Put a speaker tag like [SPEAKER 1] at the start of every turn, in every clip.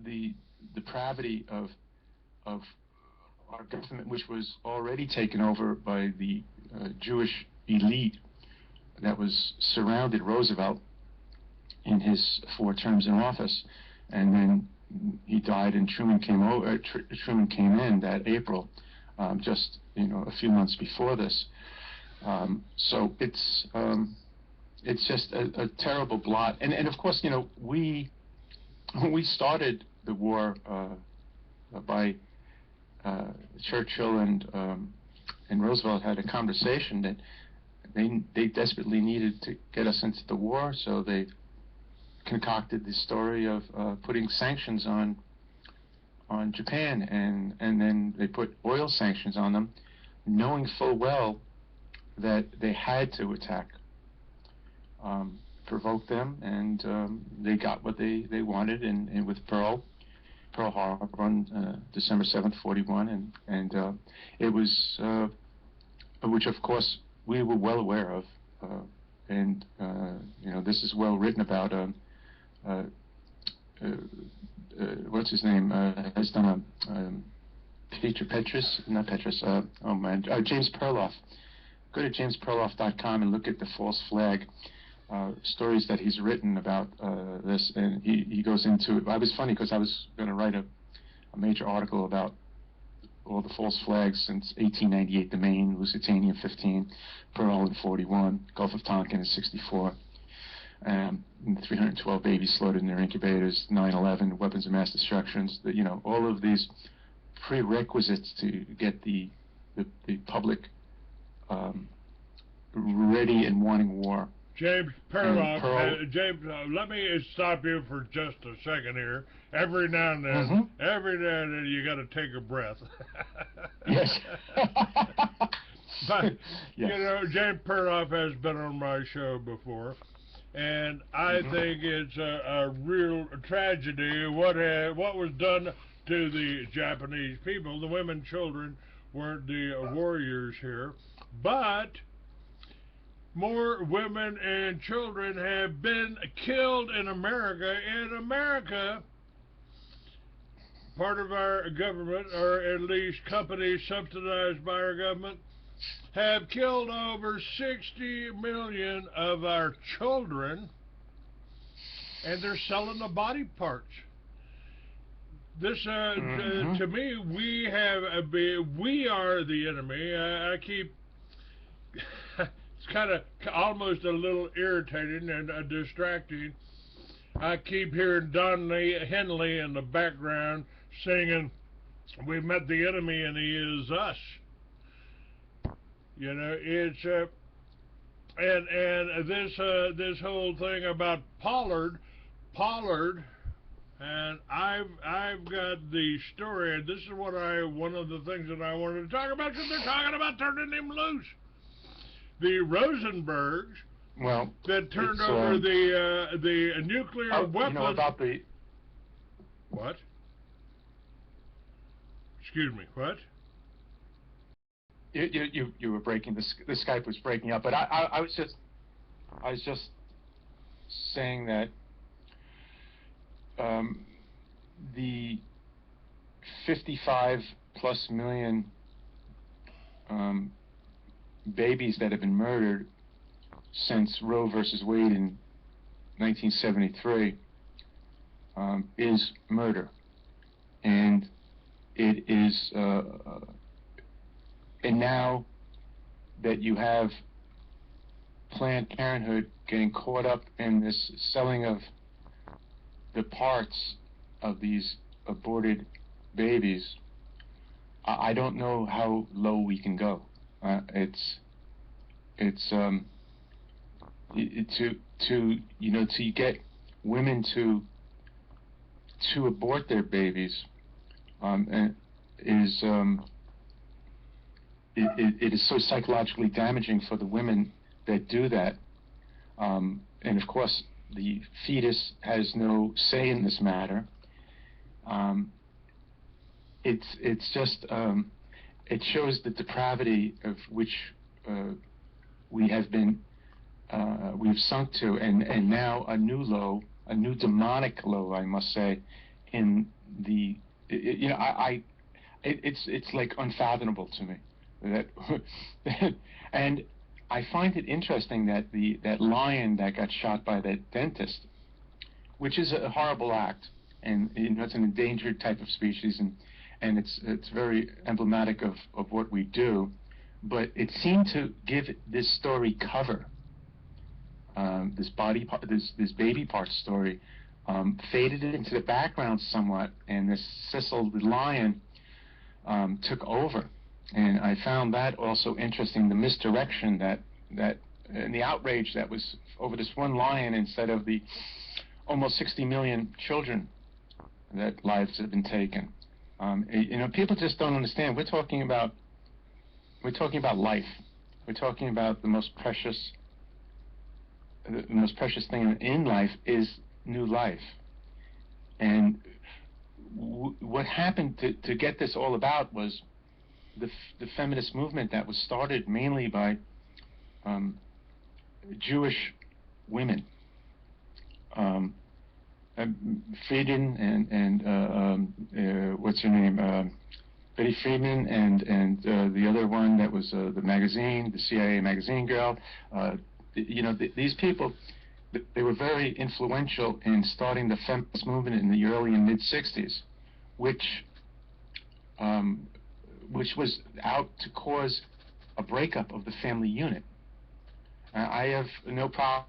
[SPEAKER 1] the depravity of our government, which was already taken over by the Jewish elite that was surrounded Roosevelt in his 4 terms in office, and then he died, and Truman came in that April, just a few months before this. So it's just a terrible blot, and of course we started the war by Churchill and Roosevelt had a conversation that they desperately needed to get us into the war, so they concocted the story of putting sanctions on Japan, and then they put oil sanctions on them, knowing full well that they had to attack, provoke them, and they got what they wanted, and with Pearl Harbor on December 7th, 41, and it was, which of course we were well aware of, and this is well written about. What's his name? Has done James Perloff. Go to jamesperloff.com and look at the false flag stories that he's written about this, and he goes into it. I was funny because I was going to write a major article about all the false flags since 1898, the Maine, Lusitania 15, Pearl in 41, Gulf of Tonkin in 64, 312 babies slaughtered in their incubators, 9/11, weapons of mass destructions, all of these prerequisites to get the public ready and wanting war.
[SPEAKER 2] James Perloff, James, let me stop you for just a second here. Every now and then, you got to take a breath.
[SPEAKER 1] Yes.
[SPEAKER 2] But yes. James Perloff has been on my show before, and I think it's a real tragedy what was done to the Japanese people. The women, children weren't the warriors here, but more women and children have been killed in America. In America, part of our government, or at least companies subsidized by our government, have killed over 60 million of our children, and they're selling the body parts. This, to me, we are the enemy. I keep... It's kind of almost a little irritating and distracting. I keep hearing Don Henley in the background singing, "We met the enemy and he is us." It's and this whole thing about Pollard, and I've got the story, and this is one of the things that I wanted to talk about, because they're talking about turning him loose. The Rosenbergs, that turned over the nuclear weapons.
[SPEAKER 1] About the...
[SPEAKER 2] What? Excuse me, what?
[SPEAKER 1] You were breaking, the Skype was breaking up, but I was just saying that the 55+ million babies that have been murdered since Roe versus Wade in 1973 is murder, and it is and now that you have Planned Parenthood getting caught up in this selling of the parts of these aborted babies, I don't know how low we can go. To get women to abort their babies it is so psychologically damaging for the women that do that, and of course the fetus has no say in this matter. It's just it shows the depravity of which we have been we've sunk to, and now a new low, a new demonic low, I must say, in the, it's like unfathomable to me that, and I find it interesting that that lion that got shot by that dentist, which is a horrible act, and it's an endangered type of species, and it's very emblematic of what we do, but it seemed to give this story cover. This baby part story faded into the background somewhat, and this Cecil the lion took over. And I found that also interesting, the misdirection that and the outrage that was over this one lion instead of the almost 60 million children that lives have been taken. People just don't understand. We're talking about life. We're talking about the most precious thing in life is new life. And what happened to get this all about was the feminist movement that was started mainly by Jewish women, Frieden and what's her name, Betty Friedman, and the other one that was the magazine, the CIA magazine girl. These people, they were very influential in starting the feminist movement in the early and mid '60s, which was out to cause a breakup of the family unit. I have no problem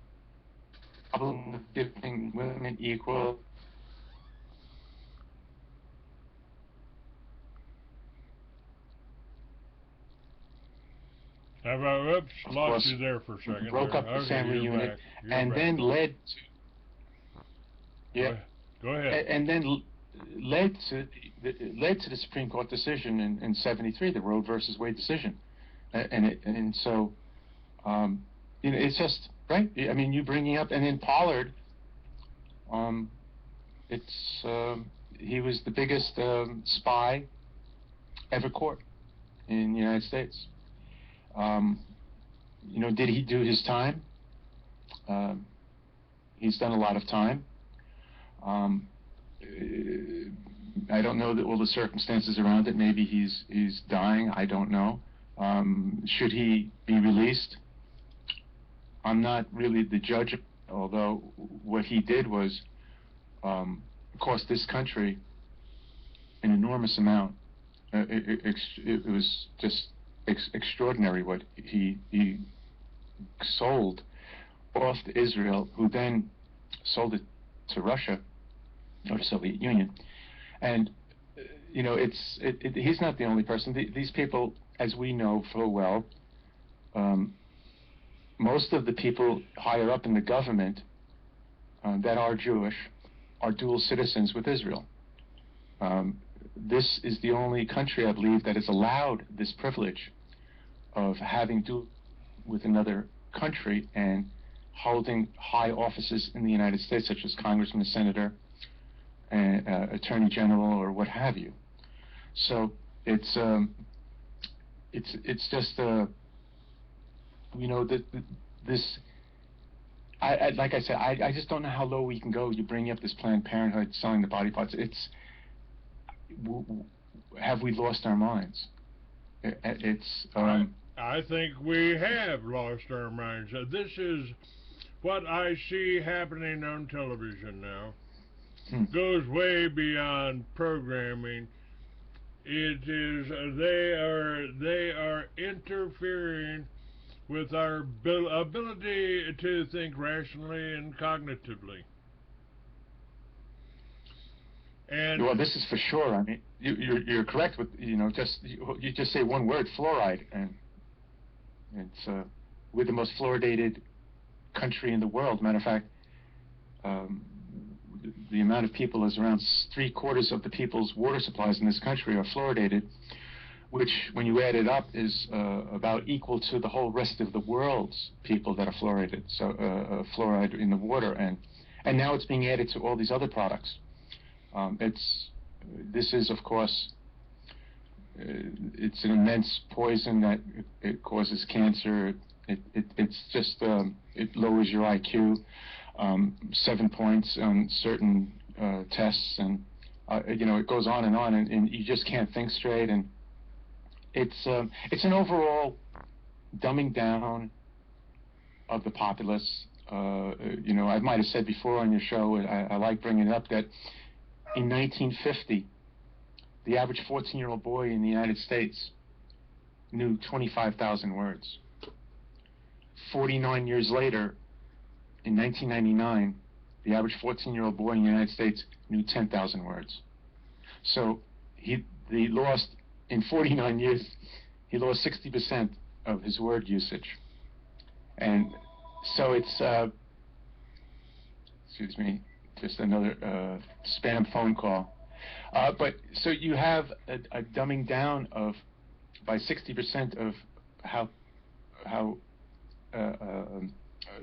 [SPEAKER 1] with giving women equal.
[SPEAKER 2] How about, oops, lost you there for a second.
[SPEAKER 1] Broke up the family unit, and then led to, yeah,
[SPEAKER 2] go ahead.
[SPEAKER 1] And then led to the Supreme Court decision in '73, the Roe versus Wade decision, so it's just right. I mean, you bringing up, and then Pollard, he was the biggest spy ever caught in the United States. Did he do his time? He's done a lot of time. I don't know all the circumstances around it. Maybe he's dying. I don't know. Should he be released? I'm not really the judge, although what he did was cost this country an enormous amount. It was just extraordinary what he sold off to Israel, who then sold it to Russia or the Soviet Union. And he's not the only person. These people, as we know full well, most of the people higher up in the government that are Jewish are dual citizens with Israel. This is the only country, I believe, that has allowed this privilege of having dual with another country and holding high offices in the United States, such as congressman, senator, and attorney general, or what have you. So it's just this. Like I said, I just don't know how low we can go. You bring up this Planned Parenthood selling the body parts. Have we lost our minds?
[SPEAKER 2] I think we have lost our minds. This is what I see happening on television now. Goes way beyond programming. It is they are interfering with our ability to think rationally and cognitively. And
[SPEAKER 1] well, this is for sure. I mean, you're correct with you just say one word, fluoride, and it's we're the most fluoridated country in the world. Matter of fact, the amount of people is around 3/4 of the people's water supplies in this country are fluoridated, which, when you add it up, is about equal to the whole rest of the world's people that are fluoridated. So fluoride in the water, and now it's being added to all these other products. This is, of course, it's an immense poison that it causes cancer. It's just it lowers your IQ 7 points on certain tests, and You know, it goes on, and you just can't think straight. And it's an overall dumbing down of the populace. You know, I might have said before on your show, I like bringing it up, that in 1950, the average 14-year-old boy in the United States knew 25,000 words. 49 years later, in 1999, the average 14-year-old boy in the United States knew 10,000 words. So he lost, in 49 years, he lost 60% of his word usage. And so it's, excuse me, just another spam phone call. But so you have a dumbing down of, by 60% of how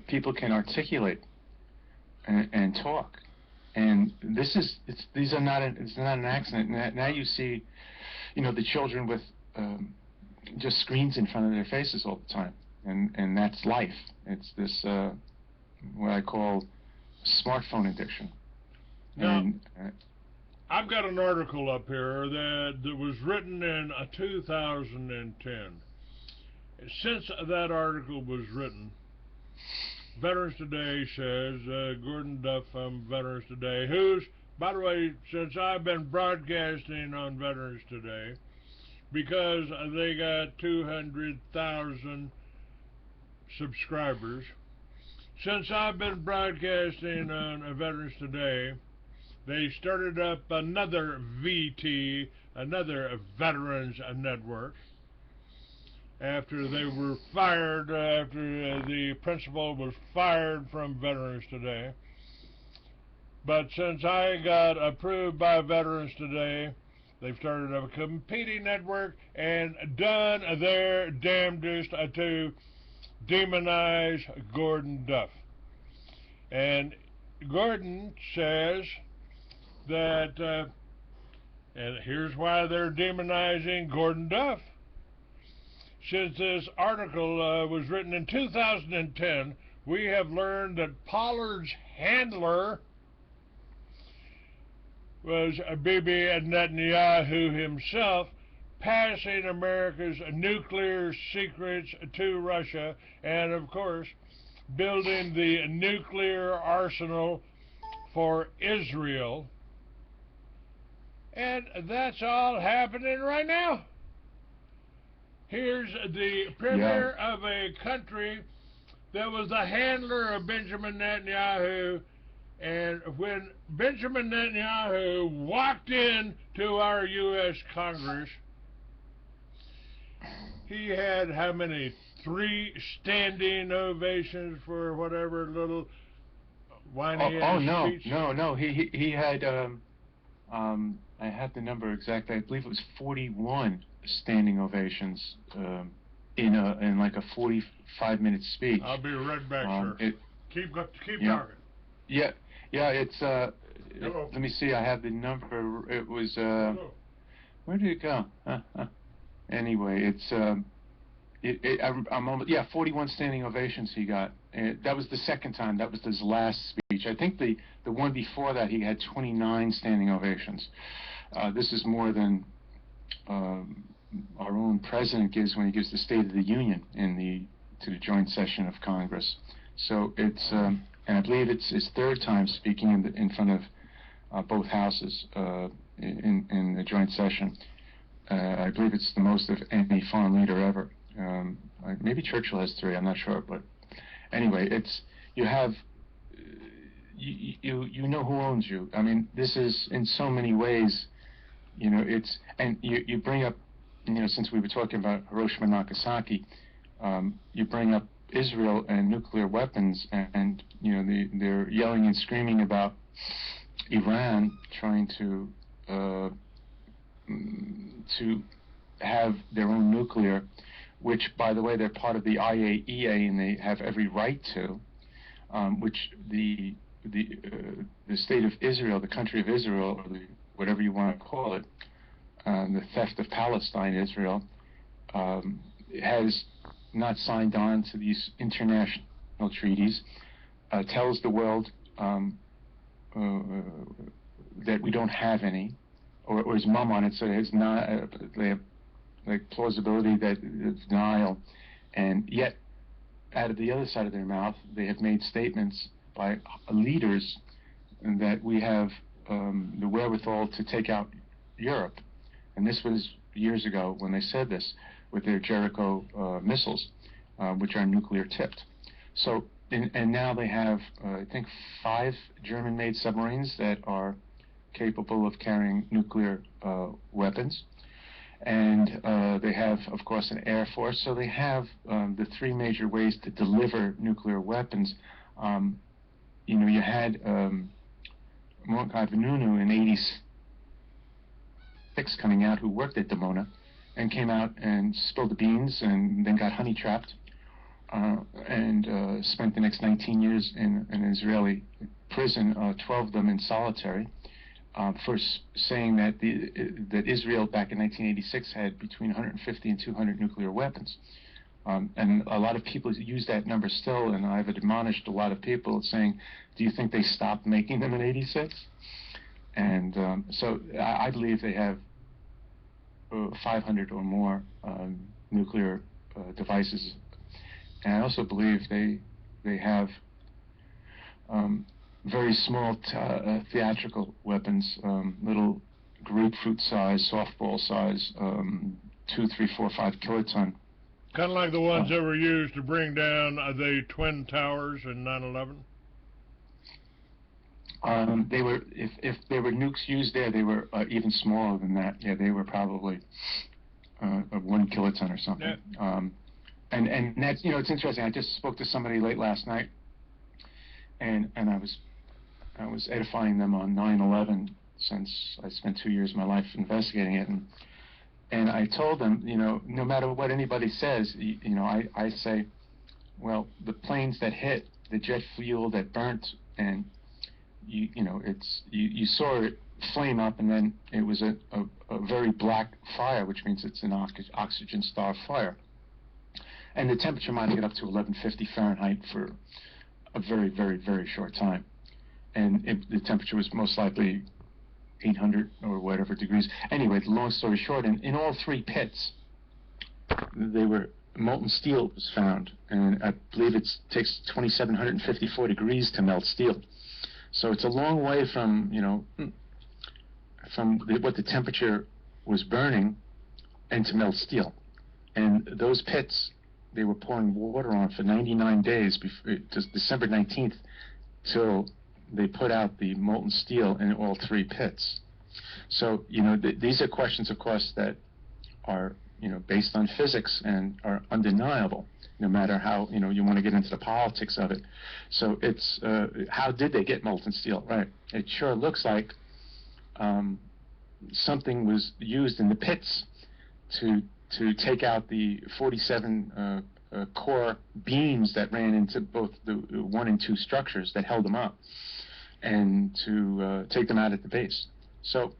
[SPEAKER 1] people can articulate and talk. And this is, it's not an accident. Now you see, you know, the children with just screens in front of their faces all the time, and that's life. It's this what I call smartphone addiction.
[SPEAKER 2] Now,
[SPEAKER 1] And,
[SPEAKER 2] I've got an article up here that was written in 2010. Since that article was written, Veterans Today says, Gordon Duff from Veterans Today, who's, by the way, since I've been broadcasting on Veterans Today, because they got 200,000 subscribers, since I've been broadcasting on Veterans Today, they started up another VT, another Veterans Network, after they were fired, after the principal was fired from Veterans Today. But since I got approved by Veterans Today, they've started up a competing network and done their damnedest to demonize Gordon Duff. And Gordon says that, and here's why they're demonizing Gordon Duff. Since this article was written in 2010, we have learned that Pollard's handler was Bibi Netanyahu himself, passing America's nuclear secrets to Russia, and of course building the nuclear arsenal for Israel. And that's all happening right now. Here's the premier of a country that was the handler of Benjamin Netanyahu, and when Benjamin Netanyahu walked in to our U.S. Congress, he had how many? 3 standing ovations for whatever little whiny speech?
[SPEAKER 1] No. He had I have the number exact. I believe it was 41 standing ovations in like a 45-minute speech.
[SPEAKER 2] I'll be right back, sir. Keep talking.
[SPEAKER 1] Yeah. It's let me see. I have the number. It was where did it go? Anyway, it's I'm almost, 41 standing ovations he got. That was the second time. That was his last speech. I think the one before that he had 29 standing ovations. This is more than our own president gives when he gives the State of the Union to the joint session of Congress. So it's and I believe it's his 3rd time speaking in front of both houses in the joint session. I believe it's the most of any foreign leader ever. Maybe Churchill has 3. I'm not sure, but anyway, it's you have you know who owns you. I mean, this is in so many ways, you know. It's, and you bring up, you know, since we were talking about Hiroshima and Nagasaki, you bring up Israel and nuclear weapons, and you know they're yelling and screaming about Iran trying to have their own nuclear, which, by the way, they're part of the IAEA and they have every right to, which the state of Israel, the country of Israel, or whatever you want to call it, the theft of Palestine, Israel, has not signed on to these international treaties, tells the world that we don't have any, or is mum on it, so it's not, they have like plausibility that it's denial, and yet out of the other side of their mouth, they have made statements by leaders that we have the wherewithal to take out Europe. And this was years ago when they said this with their Jericho missiles, which are nuclear tipped. So, and now they have, I think, 5 German-made submarines that are capable of carrying nuclear weapons. And they have, of course, an air force. So they have the 3 major ways to deliver nuclear weapons. You know, you had Vanunu in '86 coming out, who worked at Dimona, and came out and spilled the beans, and then got honey trapped, and spent the next 19 years in an Israeli prison, 12 of them in solitary. For saying that that Israel back in 1986 had between 150 and 200 nuclear weapons. And a lot of people use that number still, and I've admonished a lot of people saying, do you think they stopped making them in '86? And so I believe they have 500 or more nuclear devices. And I also believe they have very small theatrical weapons, little grapefruit size, softball size, 2, 3, 4, 5 kiloton.
[SPEAKER 2] Kind of like the ones that were used to bring down the Twin Towers in 9/11?
[SPEAKER 1] They were, if there were nukes used there, they were even smaller than that. Yeah, they were probably 1 kiloton or something. Yeah. And that's, you know, it's interesting. I just spoke to somebody late last night, and I was edifying them on 9/11, since I spent 2 years of my life investigating it, and I told them, you know, no matter what anybody says, you know, I say, well, the planes that hit, the jet fuel that burnt, and you know, it's you saw it flame up, and then it was a very black fire, which means it's an oxygen-starved fire, and the temperature might get up to 1150 Fahrenheit for a very, very, very short time. And the temperature was most likely 800 or whatever degrees. Anyway, long story short, in all 3 pits, molten steel was found, and I believe it takes 2,754 degrees to melt steel. So it's a long way from, you know, from what the temperature was burning and to melt steel. And those pits, they were pouring water on for 99 days, just December 19th, till they put out the molten steel in all 3 pits. So, you know, these are questions, of course, that are, you know, based on physics and are undeniable, no matter how, you know, you want to get into the politics of it. So it's, how did they get molten steel? Right. It sure looks like something was used in the pits to take out the 47 core beams that ran into both the 1 and 2 structures that held them up, and to take them out at the base. So,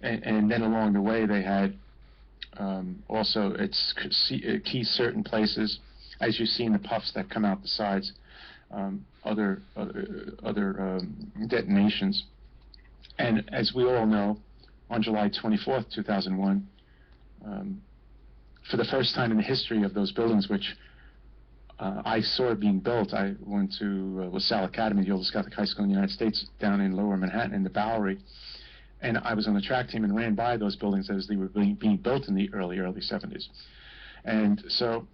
[SPEAKER 1] and then along the way they had also its key certain places, as you see in the puffs that come out the sides, other detonations. And as we all know, on July 24th, 2001, for the first time in the history of those buildings, which I saw being built, I went to LaSalle Academy, the oldest Catholic high school in the United States, down in Lower Manhattan in the Bowery, and I was on the track team and ran by those buildings as they were being built in the early 70s. And so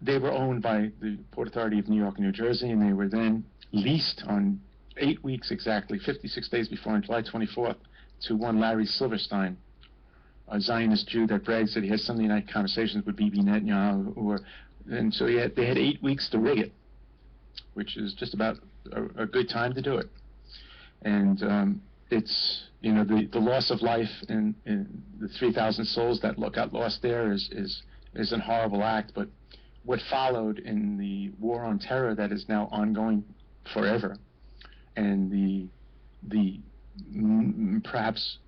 [SPEAKER 1] they were owned by the Port Authority of New York and New Jersey, and they were then leased on 8 weeks exactly, 56 days before, on July 24th, to one Larry Silverstein, a Zionist Jew that brags that he has Sunday night conversations with Bibi Netanyahu, and so they had 8 weeks to rig it, which is just about a good time to do it. And it's, you know, the loss of life in the 3,000 souls that got lost there is a horrible act, but what followed in the war on terror that is now ongoing forever, and the perhaps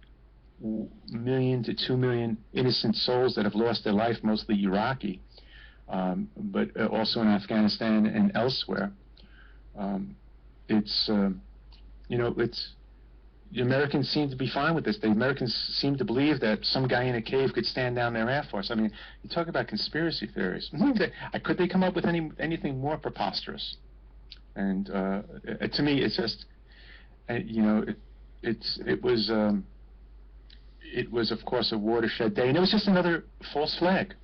[SPEAKER 1] 1 million to 2 million innocent souls that have lost their life, mostly Iraqi, but also in Afghanistan and elsewhere. It's, you know, the Americans seem to be fine with this. The Americans seem to believe that some guy in a cave could stand down their Air Force. I mean, you talk about conspiracy theories. Could they come up with anything more preposterous? And to me, it's just, you know, it was of course a watershed day, and it was just another false flag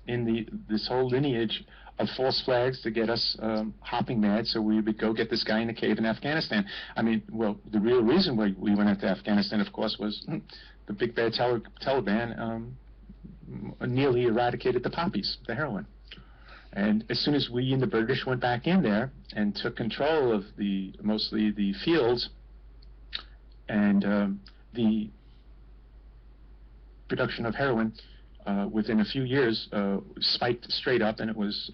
[SPEAKER 1] in this whole lineage of false flags to get us hopping mad, so we would go get this guy in a cave in Afghanistan. I mean, well, the real reason why we went into Afghanistan, of course, was the big bad Taliban nearly eradicated the poppies, the heroin. And as soon as we and the British went back in there and took control of mostly the fields, and the production of heroin within a few years spiked straight up, and it was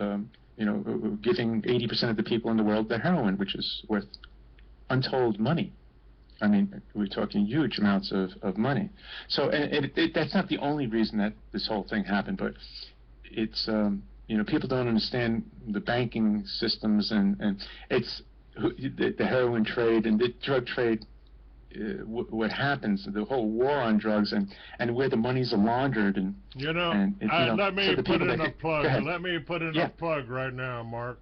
[SPEAKER 1] you know, giving 80% of the people in the world the heroin, which is worth untold money. I mean, we're talking huge amounts of money. So, and that's not the only reason that this whole thing happened, but it's you know, people don't understand the banking systems, and it's the heroin trade and the drug trade. What happens, the whole war on drugs, and where the monies are laundered, and
[SPEAKER 2] you know, let me put in a plug. Let me put in a plug right now, Mark,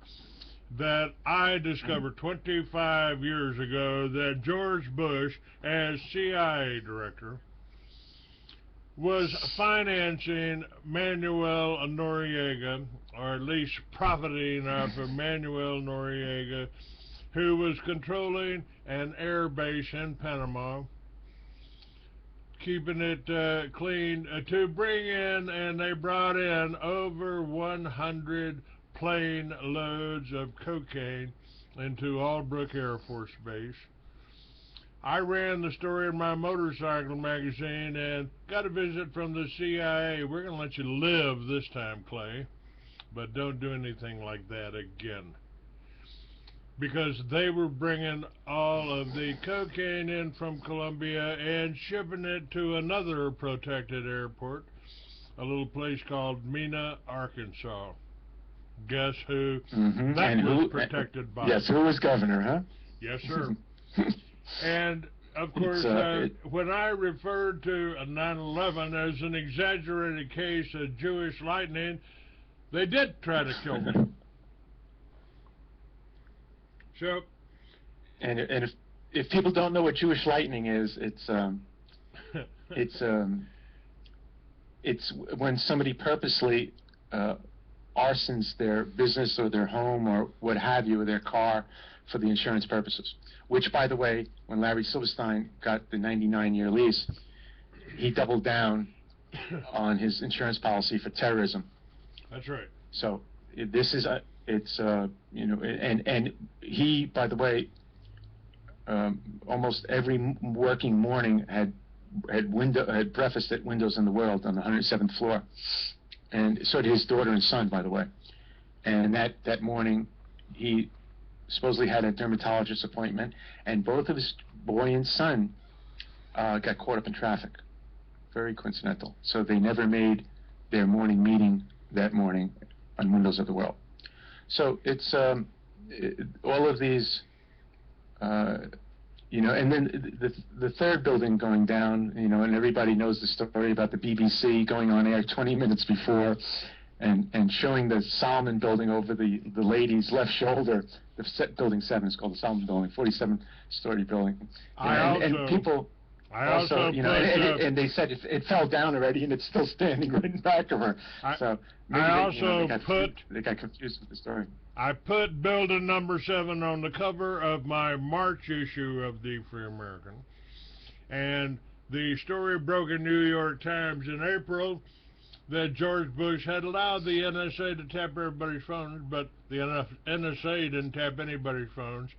[SPEAKER 2] that I discovered 25 years ago that George Bush, as CIA director, was financing Manuel Noriega, or at least profiting off of Manuel Noriega, who was controlling an air base in Panama, keeping it clean, to bring in, and they brought in over 100 plane loads of cocaine into Albrook Air Force Base. I ran the story in my motorcycle magazine and got a visit from the CIA. We're going to let you live this time, Clay, but don't do anything like that again. Because they were bringing all of the cocaine in from Colombia and shipping it to another protected airport, a little place called Mena, Arkansas. Guess who? That was protected by.
[SPEAKER 1] Yes, who was governor, huh?
[SPEAKER 2] Yes, sir. And, of course, when I referred to 9/11 as an exaggerated case of Jewish lightning, they did try to kill me. So,
[SPEAKER 1] and if people don't know what Jewish lightning is, it's when somebody purposely arsons their business or their home or what have you, or their car, for the insurance purposes. Which, by the way, when Larry Silverstein got the 99-year lease, he doubled down on his insurance policy for terrorism.
[SPEAKER 2] That's right.
[SPEAKER 1] So this is it's you know, and he, by the way, almost every working morning had breakfast at Windows in the World on the 107th floor, and so did his daughter and son, by the way. And that morning, he supposedly had a dermatologist appointment, and both of his boy and son got caught up in traffic. Very coincidental. So they never made their morning meeting that morning on Windows of the World. So it's all of these, you know, and then the third building going down, you know, and everybody knows the story about the BBC going on air 20 minutes before, and showing the Solomon building over the lady's left shoulder. Building 7 is called the Solomon building, 47-story building. And people also, you know, and they said it fell down already, and it's still standing right in back of her. So maybe they got confused with the story.
[SPEAKER 2] I put building number 7 on the cover of my March issue of the Free American, and the story broke in New York Times in April that George Bush had allowed the NSA to tap everybody's phones, but the NSA didn't tap anybody's phones.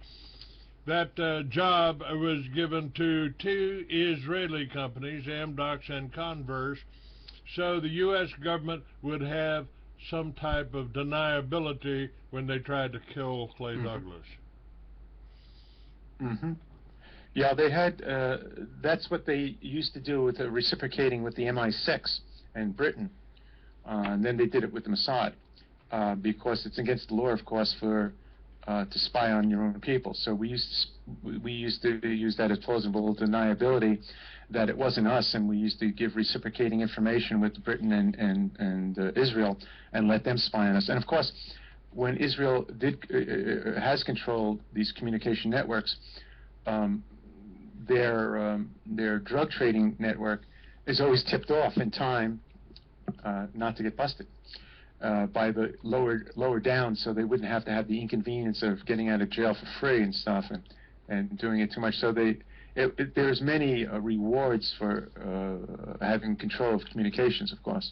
[SPEAKER 2] That job was given to 2 Israeli companies, Amdocs and Converse, so the U.S. government would have some type of deniability when they tried to kill Clay Douglas.
[SPEAKER 1] Yeah, they had, that's what they used to do with reciprocating with the MI6 in Britain. And then they did it with the Mossad, because it's against the law, of course, for to spy on your own people. So we used to use that as plausible deniability that it wasn't us, and we used to give reciprocating information with Britain and Israel and let them spy on us. And of course, when Israel has controlled these communication networks, their drug trading network is always tipped off in time not to get busted by the lower down, so they wouldn't have to have the inconvenience of getting out of jail for free and stuff and doing it too much. So there's many rewards for having control of communications, of course,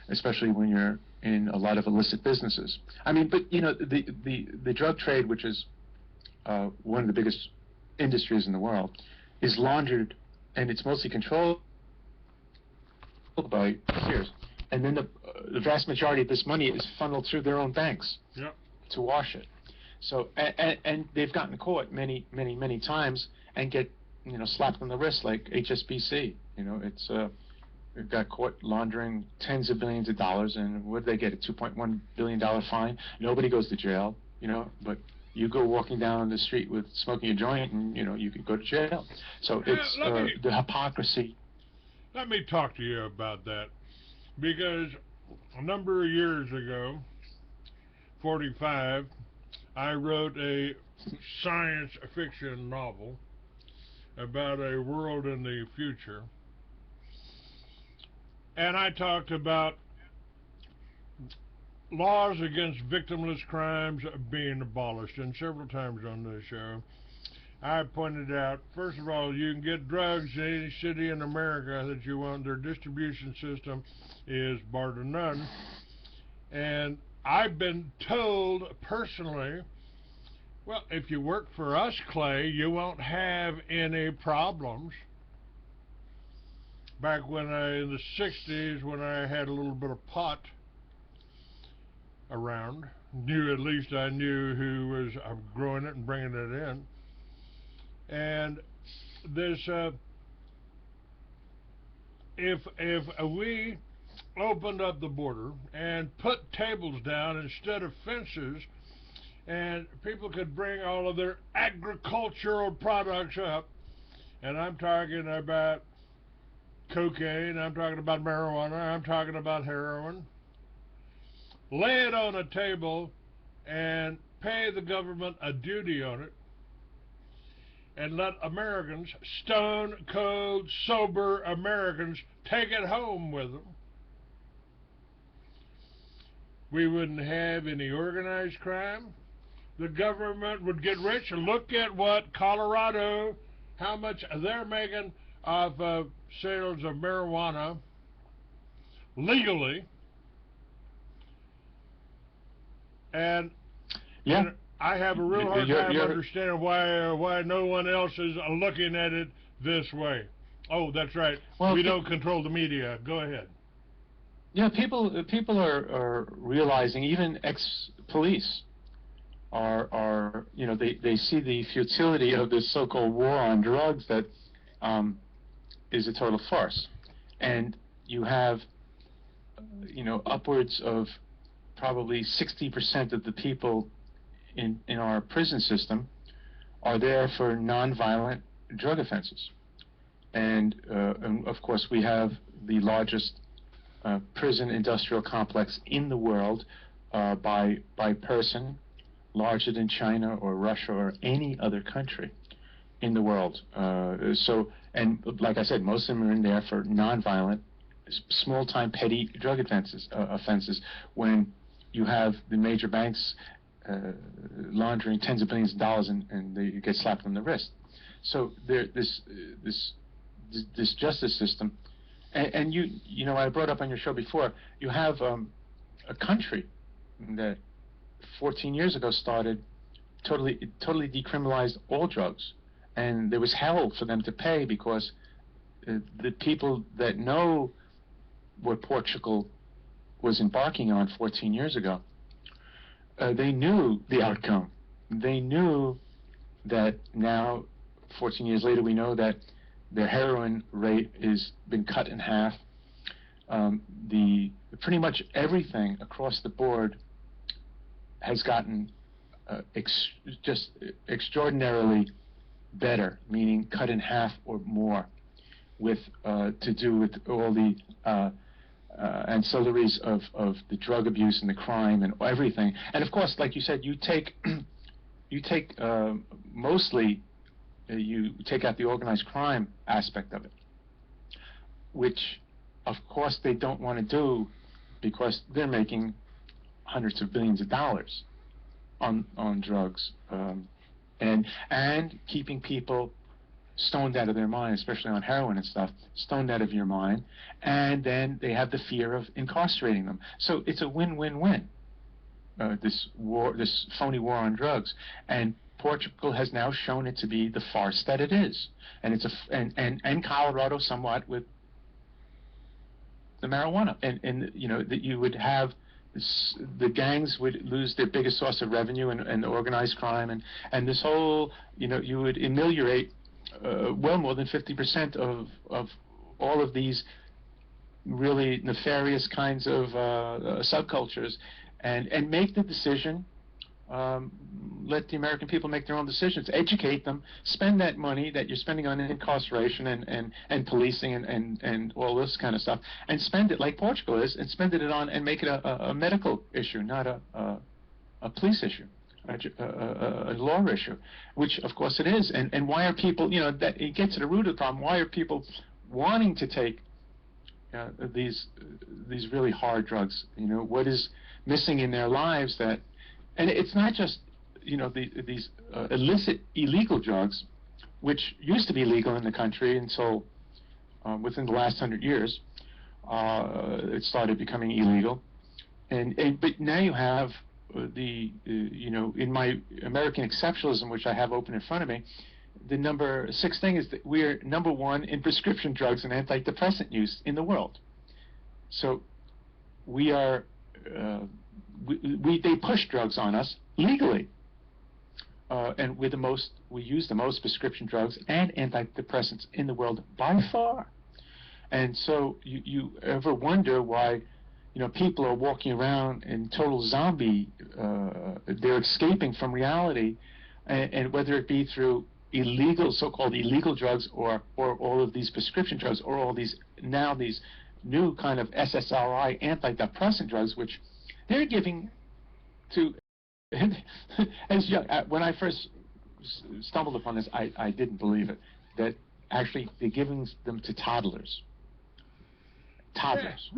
[SPEAKER 1] especially when you're in a lot of illicit businesses. I mean, but you know, the drug trade, which is one of the biggest industries in the world, is laundered, and it's mostly controlled by peers. And then the vast majority of this money is funneled through their own banks to wash it. So and they've gotten caught many times and get, you know, slapped on the wrist like HSBC. You know, it's got caught laundering tens of billions of dollars, and what did they get? A $2.1 billion fine. Nobody goes to jail, you know, but you go walking down the street with smoking a joint, and you know you could go to jail. So it's the hypocrisy.
[SPEAKER 2] Let me talk to you about that, because a number of years ago, 45, I wrote a science fiction novel about a world in the future, and I talked about laws against victimless crimes being abolished, and several times on this show I pointed out, first of all, you can get drugs in any city in America that you want. Their distribution system is bar to none. And I've been told personally, well, if you work for us, Clay, you won't have any problems. Back when in the 60s, when I had a little bit of pot around, at least I knew who was growing it and bringing it in. And this, if we opened up the border and put tables down instead of fences, and people could bring all of their agricultural products up, and I'm talking about cocaine, I'm talking about marijuana, I'm talking about heroin, lay it on a table and pay the government a duty on it, and let Americans, stone cold, sober Americans, take it home with them, we wouldn't have any organized crime. The government would get rich. Look at what Colorado, how much they're making off of sales of marijuana legally. And
[SPEAKER 1] yeah.
[SPEAKER 2] I have a real hard time understanding why no one else is looking at it this way. Oh, that's right. Well, we don't control the media. Go ahead.
[SPEAKER 1] Yeah, people are realizing, even ex-police are you know, they see the futility of this so-called war on drugs that is a total farce. And you have, you know, upwards of probably 60% of the people in our prison system are there for non-violent drug offenses. And of course we have the largest prison industrial complex in the world by person, larger than China or Russia or any other country in the world. So, and like I said, most of them are in there for non-violent, small-time petty drug offenses, when you have the major banks laundering tens of billions of dollars, and they get slapped on the wrist. So this justice system, and you know, I brought up on your show before, you have a country that 14 years ago started totally decriminalized all drugs, and there was hell for them to pay, because the people that know what Portugal was embarking on 14 years ago, they knew the outcome. They knew that now, 14 years later, we know that their heroin rate has been cut in half. Pretty much everything across the board has gotten just extraordinarily better, meaning cut in half or more, with to do with all the ancillaries of the drug abuse and the crime and everything. And of course, like you said, you take mostly you take out the organized crime aspect of it, which of course they don't want to do because they're making hundreds of billions of dollars on drugs, and keeping people stoned out of their mind, especially on heroin and stuff, stoned out of your mind, and then they have the fear of incarcerating them. So it's a win-win-win, this phony war on drugs. And Portugal has now shown it to be the farce that it is, and it's and Colorado somewhat with the marijuana, and you know that you would have the gangs would lose their biggest source of revenue, and organized crime, and this whole, you know, you would ameliorate well more than 50% of all of these really nefarious kinds of subcultures, and make the decision. Let the American people make their own decisions. Educate them. Spend that money that you're spending on incarceration and policing and all this kind of stuff, and spend it like Portugal is, and spend it on and make it a medical issue, not a police issue, a law issue, which of course it is. And why are people, you know, that it gets to the root of the problem. Why are people wanting to take these really hard drugs? You know, what is missing in their lives that. And it's not just, you know, these illicit, illegal drugs, which used to be legal in the country until within the last 100 years, it started becoming illegal. But now you have you know, in my American exceptionalism, which I have open in front of me, the number 6 thing is that we're number 1 in prescription drugs and antidepressant use in the world. So we are. They push drugs on us legally, and we use the most prescription drugs and antidepressants in the world by far. And so you ever wonder why, you know, people are walking around in total zombie, they're escaping from reality, and whether it be through illegal, so-called illegal drugs, or all of these prescription drugs, or all these new kind of SSRI antidepressant drugs, which they're giving to, as young, when I first stumbled upon this, I didn't believe it, that actually they're giving them to toddlers. Toddlers.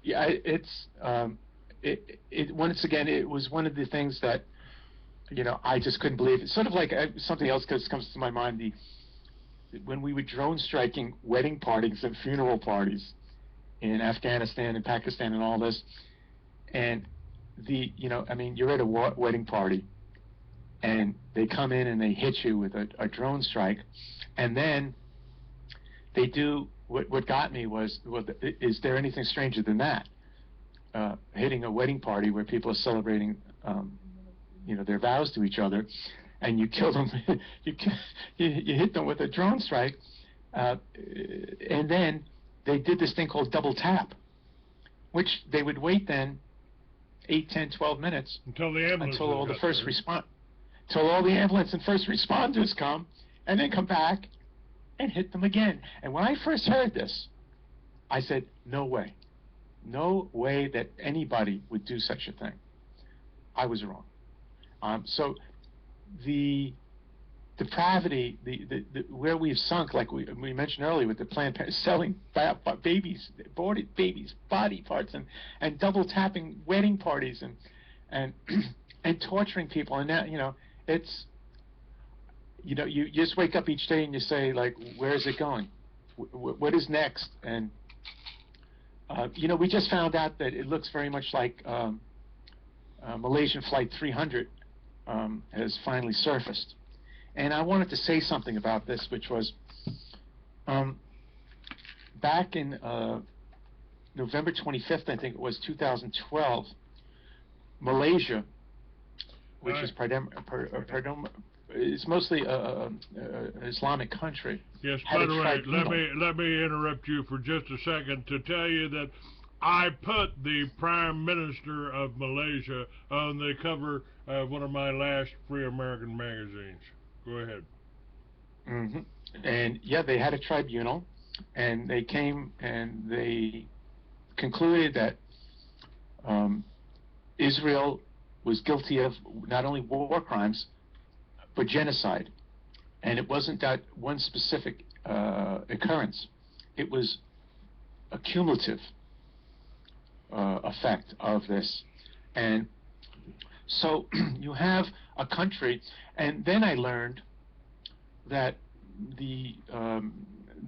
[SPEAKER 1] Yeah, once again, it was one of the things that, you know, I just couldn't believe it. Sort of like something else comes to my mind, when we were drone striking wedding parties and funeral parties in Afghanistan and Pakistan and all this, and you know, I mean, you're at a wedding party, and they come in and they hit you with a drone strike, and then they do what got me was, well, is there anything stranger than that? Hitting a wedding party where people are celebrating, you know, their vows to each other, and you kill them, you hit them with a drone strike, and then they did this thing called double tap, which they would wait then 8, 10, 12 minutes until all the ambulance and first responders come, and then come back and hit them again. And when I first heard this, I said, no way that anybody would do such a thing. I was wrong. So the depravity, where we've sunk, like we mentioned earlier, with the Planned Parenthood selling babies, aborted babies, body parts, and double tapping wedding parties, and and torturing people, and now, you know, it's, you know, you just wake up each day and you say, like, where is it going? What is next? And you know, we just found out that it looks very much like Malaysian Flight 300 has finally surfaced. And I wanted to say something about this, which was back in November 25th, I think it was, 2012, Malaysia, which is it's mostly an Islamic country.
[SPEAKER 2] Yes, by the way, let me interrupt you for just a second to tell you that I put the Prime Minister of Malaysia on the cover of one of my last Free American magazines. Go ahead.
[SPEAKER 1] Hmm. And yeah, they had a tribunal, and they came and they concluded that Israel was guilty of not only war crimes, but genocide. And it wasn't that one specific occurrence. It was a cumulative effect of this. And so you have a country, and then I learned that the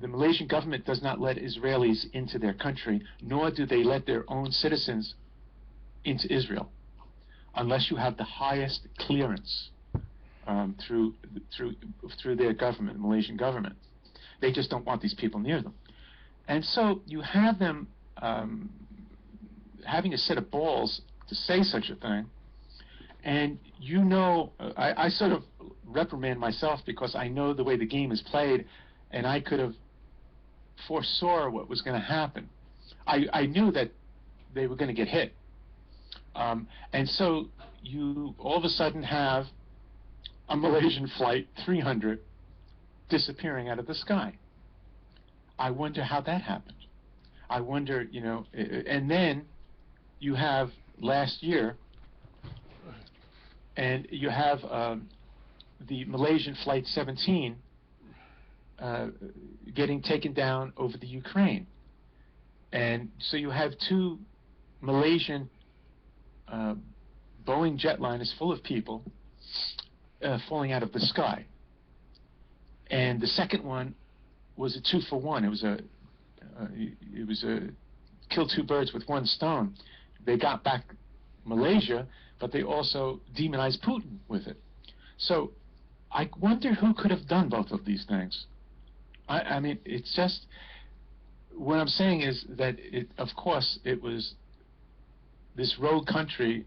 [SPEAKER 1] Malaysian government does not let Israelis into their country, nor do they let their own citizens into Israel, unless you have the highest clearance through their government, the Malaysian government. They just don't want these people near them. And so you have them having a set of balls to say such a thing. And you know, I sort of reprimand myself because I know the way the game is played, and I could have foresaw what was going to happen. I knew that they were going to get hit. And so you all of a sudden have a Malaysian Flight 300 disappearing out of the sky. I wonder how that happened. I wonder, you know, and then you have last year, and you have the Malaysian Flight 17 getting taken down over the Ukraine. And so you have two Malaysian Boeing jetliners full of people falling out of the sky. And the second one was a 2-for-1. It was a kill two birds with one stone. They got back Malaysia, but they also demonized Putin with it. So I wonder who could have done both of these things. I mean, it's just, what I'm saying is that, of course, it was this rogue country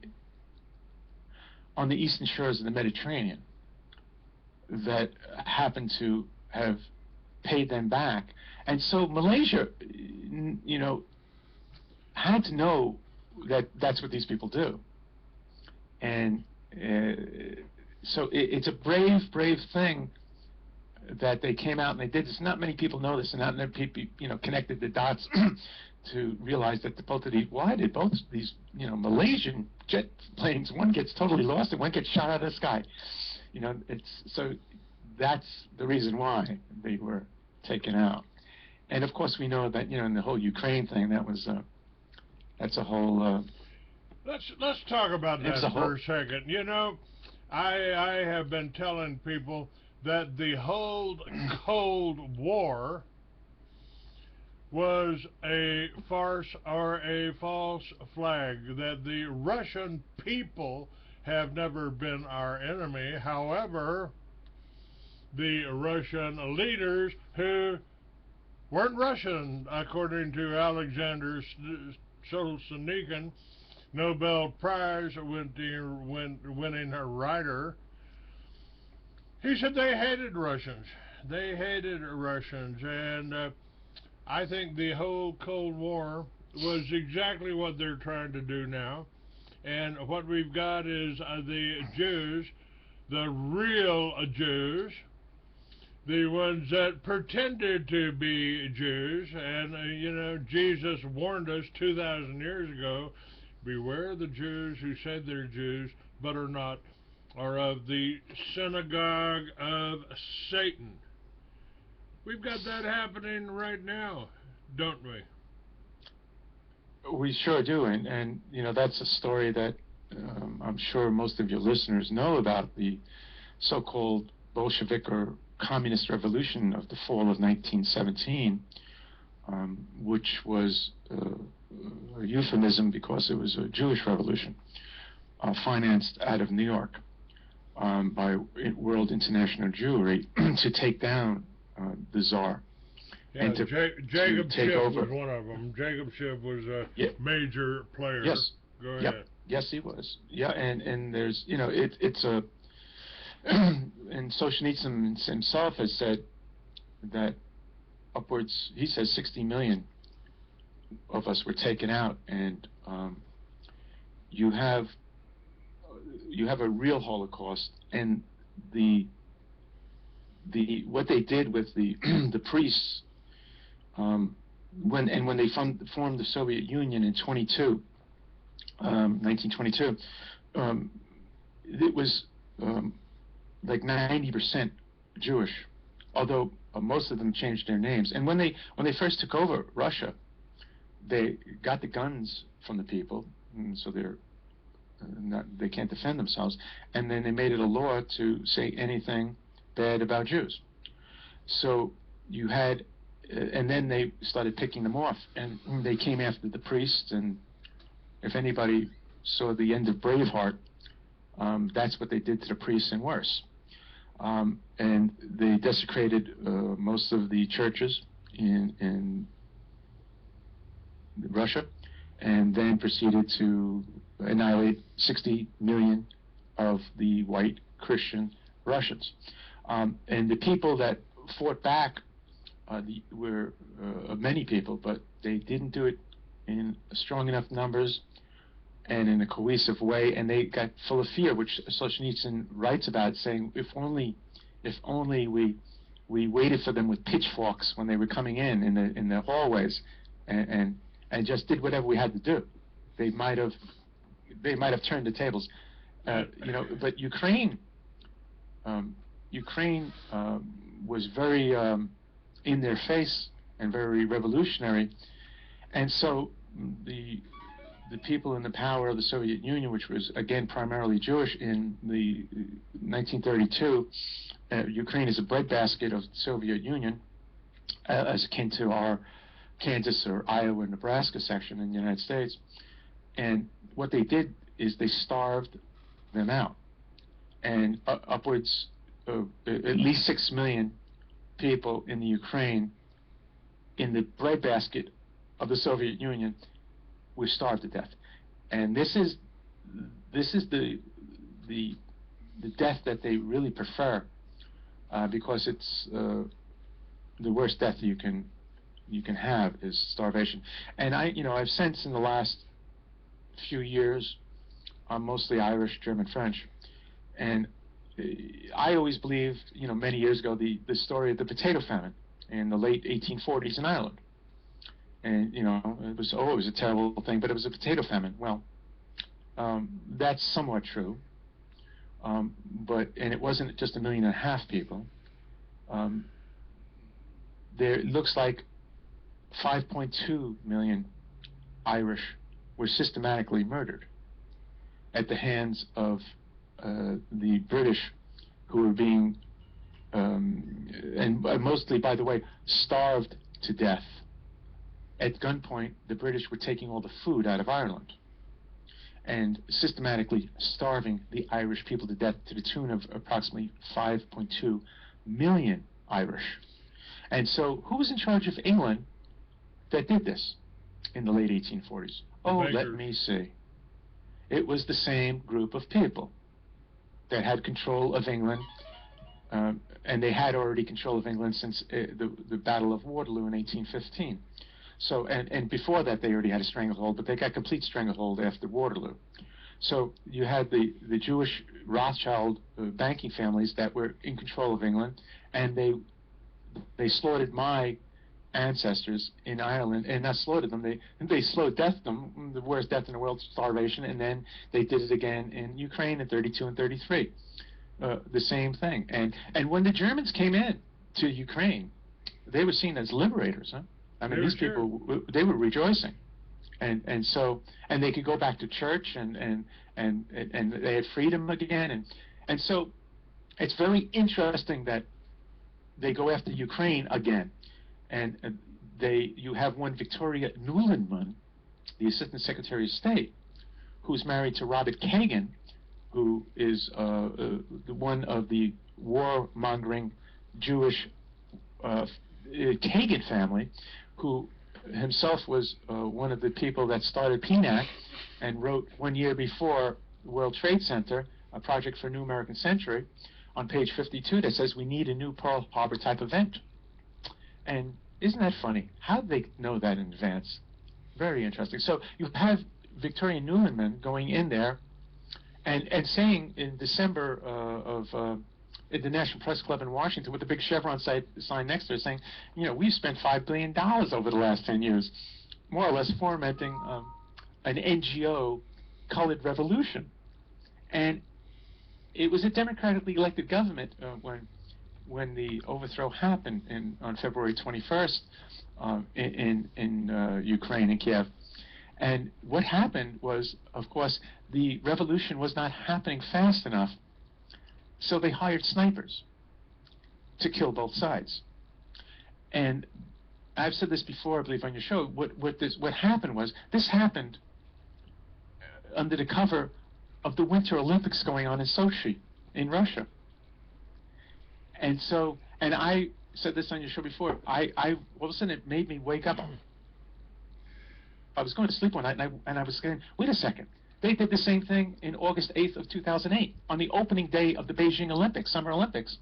[SPEAKER 1] on the eastern shores of the Mediterranean that happened to have paid them back. And so Malaysia, you know, had to know that that's what these people do. And so it's a brave thing that they came out and they did this. Not many people know this, and not many people, you know, connected the dots to realize that both these, you know, Malaysian jet planes, one gets totally lost and one gets shot out of the sky. You know, so that's the reason why they were taken out. And of course, we know that, you know, in the whole Ukraine thing, that's a whole.
[SPEAKER 2] Let's talk about that for a second. You know, I have been telling people that the whole Cold War was a farce or a false flag, that the Russian people have never been our enemy. However, the Russian leaders, who weren't Russian, according to Alexander Solzhenitsyn, Nobel Prize winning writer, he said they hated Russians. They hated Russians, and I think the whole Cold War was exactly what they're trying to do now. And what we've got is the Jews, the real Jews, the ones that pretended to be Jews. And, you know, Jesus warned us 2,000 years ago, beware the Jews who said they're Jews but are not, are of the synagogue of Satan. We've got that happening right now, don't we?
[SPEAKER 1] We sure do, and you know, that's a story that I'm sure most of your listeners know about, the so-called Bolshevik or Communist Revolution of the fall of 1917, which was a euphemism because it was a Jewish revolution financed out of New York by World International Jewry to take down the Tsar.
[SPEAKER 2] Yeah,
[SPEAKER 1] and
[SPEAKER 2] Jacob
[SPEAKER 1] take
[SPEAKER 2] Schiff
[SPEAKER 1] over.
[SPEAKER 2] was one of them. Jacob Schiff was a major player.
[SPEAKER 1] Yes.
[SPEAKER 2] Go ahead.
[SPEAKER 1] Yep. Yes, he was. Yeah, and there's, you know, it's a, and Solzhenitsyn himself has said that upwards, he says 60 million of us were taken out, and you have a real Holocaust. And what they did with the the priests, when they formed the Soviet Union in 1922, it was like 90% Jewish, although most of them changed their names. And when they first took over Russia, they got the guns from the people, and so they can't defend themselves. And then they made it a law to say anything bad about Jews. So you had, and then they started picking them off, and they came after the priests. And if anybody saw the end of Braveheart, that's what they did to the priests and worse. And they desecrated most of the churches in Russia, and then proceeded to annihilate 60 million of the white Christian Russians. And the people that fought back were many people, but they didn't do it in strong enough numbers and in a cohesive way, and they got full of fear, which Solzhenitsyn writes about, saying, if only we waited for them with pitchforks when they were coming in the hallways, and just did whatever we had to do, they might have turned the tables. But Ukraine was very in their face and very revolutionary, and so the people in the power of the Soviet Union, which was again primarily Jewish, in the 1932, Ukraine is a breadbasket of the Soviet Union, as akin to our Kansas or Iowa, Nebraska section in the United States. And what they did is they starved them out, and upwards of at least 6 million people in the Ukraine, in the breadbasket of the Soviet Union, were starved to death. And this is the death that they really prefer, because it's the worst death you can have is starvation. And I've sensed in the last few years, I'm mostly Irish, German, French, and I always believed, many years ago, the story of the potato famine in the late 1840s in Ireland. And it was a terrible thing, but it was a potato famine. Well, that's somewhat true, and it wasn't just 1.5 million people. It looks like 5.2 million Irish were systematically murdered at the hands of the British, who were being, and mostly, by the way, starved to death. At gunpoint, the British were taking all the food out of Ireland and systematically starving the Irish people to death, to the tune of approximately 5.2 million Irish. And so who was in charge of England that did this in the late 1840s? Oh, let me see. It was the same group of people that had control of England, and they had already control of England since the Battle of Waterloo in 1815. So, and before that they already had a stranglehold, but they got complete stranglehold after Waterloo. So you had the Jewish Rothschild banking families that were in control of England, and they slaughtered my ancestors in Ireland, and not slaughtered them, they slow deathed them, the worst death in the world, starvation, and then they did it again in Ukraine in 32 and 33. The same thing. And when the Germans came in to Ukraine, they were seen as liberators, huh? I mean, these people, they were rejoicing, and so they could go back to church, and they had freedom again, and so it's very interesting that they go after Ukraine again, and you have one Victoria Nulandman, the Assistant Secretary of State, who's married to Robert Kagan, who is one of the warmongering Jewish Kagan family, who himself was one of the people that started PNAC and wrote 1 year before the World Trade Center a project for a new American century on page 52 that says we need a new Pearl Harbor type event. And isn't that funny? How did they know that in advance? Very interesting. So you have Victoria Nuland going in there and saying in December at the National Press Club in Washington with the big Chevron sign next to it saying, you know, we've spent $5 billion over the last 10 years, more or less fomenting an NGO colored revolution. And it was a democratically elected government when the overthrow happened on February 21st in Ukraine, in Kiev. And what happened was, of course, the revolution was not happening fast enough, so they hired snipers to kill both sides. And I've said this before, I believe, on your show. What happened was, this happened under the cover of the Winter Olympics going on in Sochi, in Russia. And so, and I said this on your show before, all of a sudden it made me wake up. I was going to sleep one night, and I was saying, wait a second. They did the same thing in August 8th of 2008, on the opening day of the Beijing Olympics, Summer Olympics.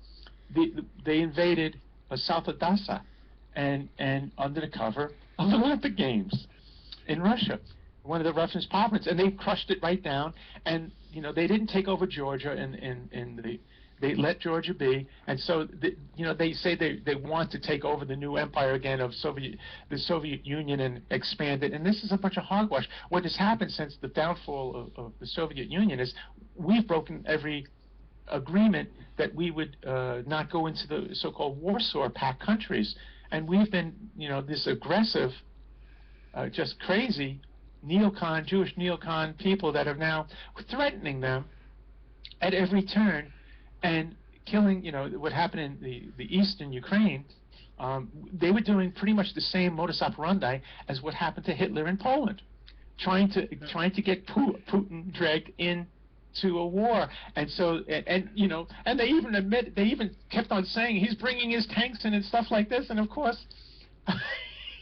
[SPEAKER 1] They invaded South Odessa, and under the cover of the Olympic Games in Russia, one of the Russian provinces, and they crushed it right down. And you know, they didn't take over Georgia, they let Georgia be, and so you know, they say they want to take over the new empire again of the Soviet Union and expand it. And this is a bunch of hogwash. What has happened since the downfall of the Soviet Union is we've broken every agreement that we would not go into the so-called Warsaw Pact countries, and we've been, you know, this aggressive, just crazy neocon, Jewish neocon people that are now threatening them at every turn. And killing, you know, what happened in the eastern Ukraine, they were doing pretty much the same modus operandi as what happened to Hitler in Poland, trying to get Putin dragged into a war. And so, and you know, and they even kept on saying he's bringing his tanks in and stuff like this. And of course,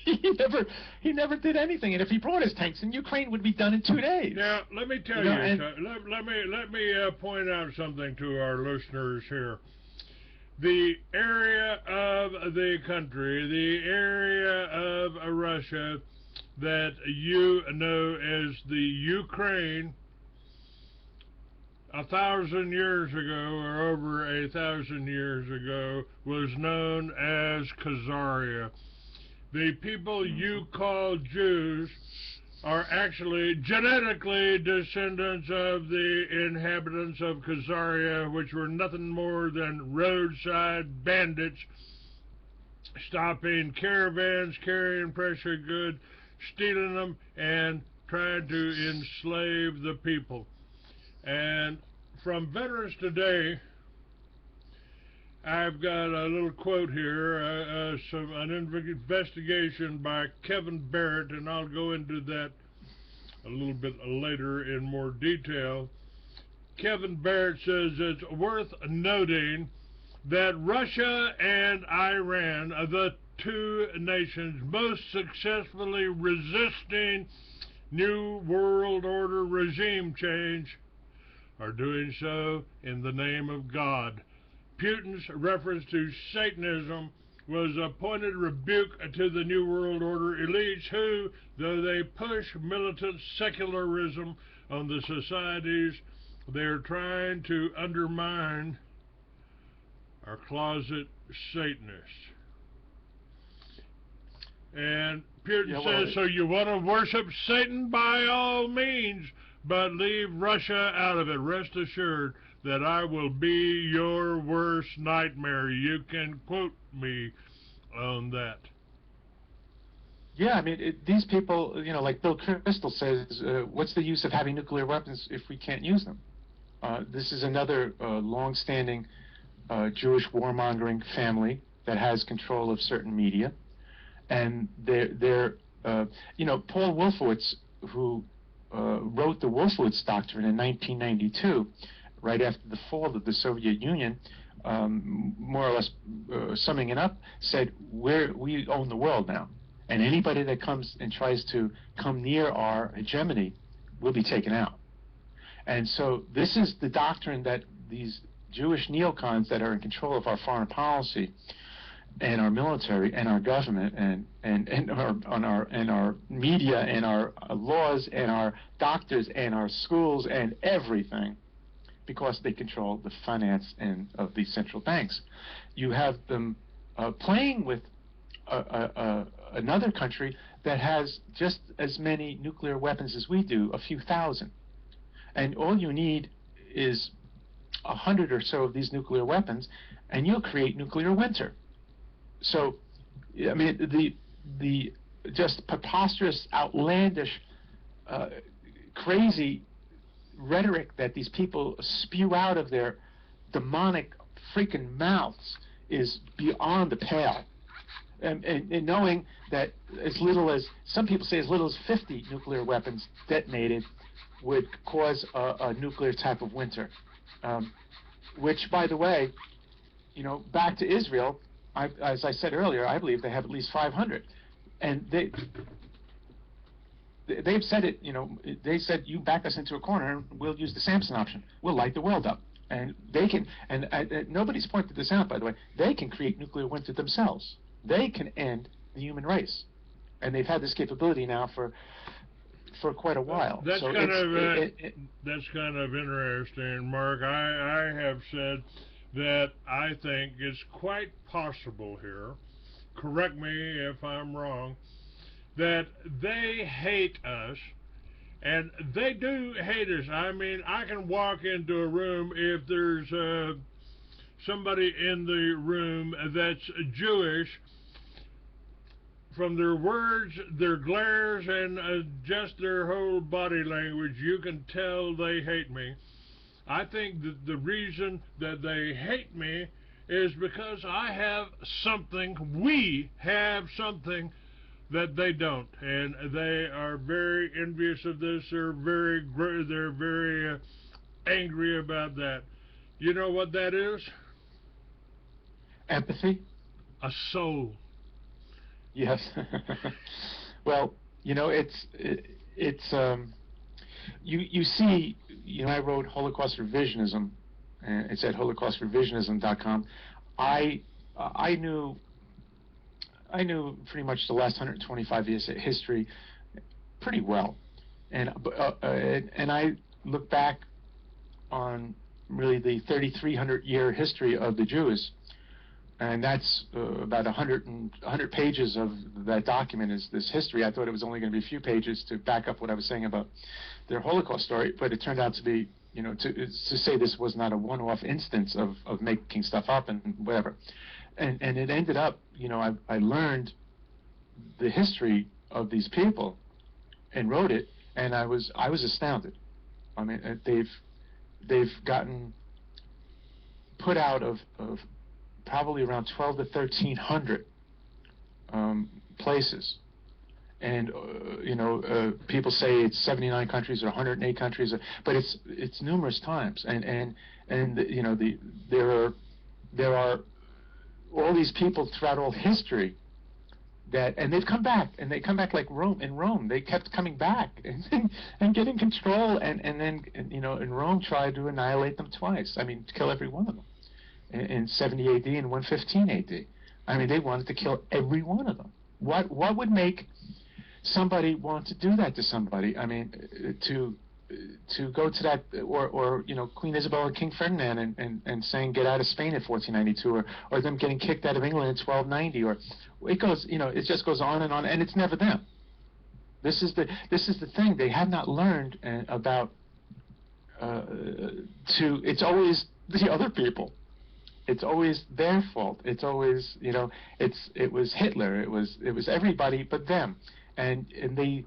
[SPEAKER 1] he never did anything. And if he brought his tanks in, Ukraine would be done in 2 days.
[SPEAKER 2] Now, let me tell you, let me point out something to our listeners here. The area of the country, the area of Russia that you know as the Ukraine, 1,000 years ago, or over 1,000 years ago, was known as Khazaria. The people you call Jews are actually genetically descendants of the inhabitants of Khazaria, which were nothing more than roadside bandits stopping caravans, carrying precious goods, stealing them, and trying to enslave the people. And from Veterans Today, I've got a little quote here, an investigation by Kevin Barrett, and I'll go into that a little bit later in more detail. Kevin Barrett says it's worth noting that Russia and Iran, the two nations most successfully resisting New World Order regime change, are doing so in the name of God. Putin's reference to Satanism was a pointed rebuke to the New World Order elites who, though they push militant secularism on the societies, they're trying to undermine our closet Satanists. And Putin says, so you want to worship Satan? By all means, but leave Russia out of it. Rest assured that I will be your worst nightmare. You can quote me on that.
[SPEAKER 1] Yeah, I mean, these people, you know, like Bill Kristol says, what's the use of having nuclear weapons if we can't use them? This is another long-standing Jewish warmongering family that has control of certain media. And they're you know, Paul Wolfowitz, who wrote the Wolfowitz Doctrine in 1992, right after the fall of the Soviet Union, more or less summing it up, said, we own the world now, and anybody that comes and tries to come near our hegemony will be taken out. And so this is the doctrine that these Jewish neocons that are in control of our foreign policy, and our military and our government and our media and our laws and our doctors and our schools and everything, because they control the finance of these central banks. You have them playing with another country that has just as many nuclear weapons as we do, a few thousand. And all you need is 100 or so of these nuclear weapons, and you'll create nuclear winter. So, I mean, the just preposterous, outlandish, crazy rhetoric that these people spew out of their demonic freaking mouths is beyond the pale. And knowing that as little as, some people say as little as 50 nuclear weapons detonated would cause a nuclear type of winter. Which, by the way, you know, back to Israel, as I said earlier, I believe they have at least 500. And they've said it, you know, they said, you back us into a corner and we'll use the Samson option. We'll light the world up. And they can, and nobody's pointed this out, by the way, they can create nuclear winter themselves. They can end the human race. And they've had this capability now for quite a while.
[SPEAKER 2] That's kind of interesting, Mark. I have said that I think it's quite possible here, correct me if I'm wrong, that they hate us, and they do hate us. I mean, I can walk into a room, if there's somebody in the room that's Jewish, from their words, their glares, and just their whole body language, you can tell they hate me. I think that the reason that they hate me is because I have something, we have something that they don't, and they are very envious of this. They're very angry about that. You know what that is?
[SPEAKER 1] Empathy?
[SPEAKER 2] A soul.
[SPEAKER 1] Yes. Well, you know, you see, you know, I wrote Holocaust Revisionism, and it's at holocaustrevisionism.com. I knew pretty much the last 125 years of history pretty well, and I look back on really the 3,300 year history of the Jews. And that's about 100 pages of that document is this history. I thought it was only going to be a few pages to back up what I was saying about their Holocaust story, but it turned out to be, you know, to say this was not a one-off instance of making stuff up and whatever. And it ended up, you know, I learned the history of these people and wrote it, and I was astounded. I mean, they've gotten put out of probably around 12 to 1,300 places, and you know, people say it's 79 countries or 108 countries, but it's numerous times, and you know, there are all these people throughout all history that, and they've come back, and they come back like Rome. In Rome, they kept coming back and getting control, and then, you know, in Rome tried to annihilate them twice. I mean, to kill every one of them. In 70 AD and 115 AD. I mean, they wanted to kill every one of them. What would make somebody want to do that to somebody? I mean, to go to that, or you know, Queen Isabel and King Ferdinand and saying get out of Spain in 1492, or them getting kicked out of England in 1290, or it goes, you know, it just goes on, and it's never them. This is the thing. They have not learned about. It's always the other people. It's always their fault. It's always, you know, it was Hitler. It was everybody but them, and they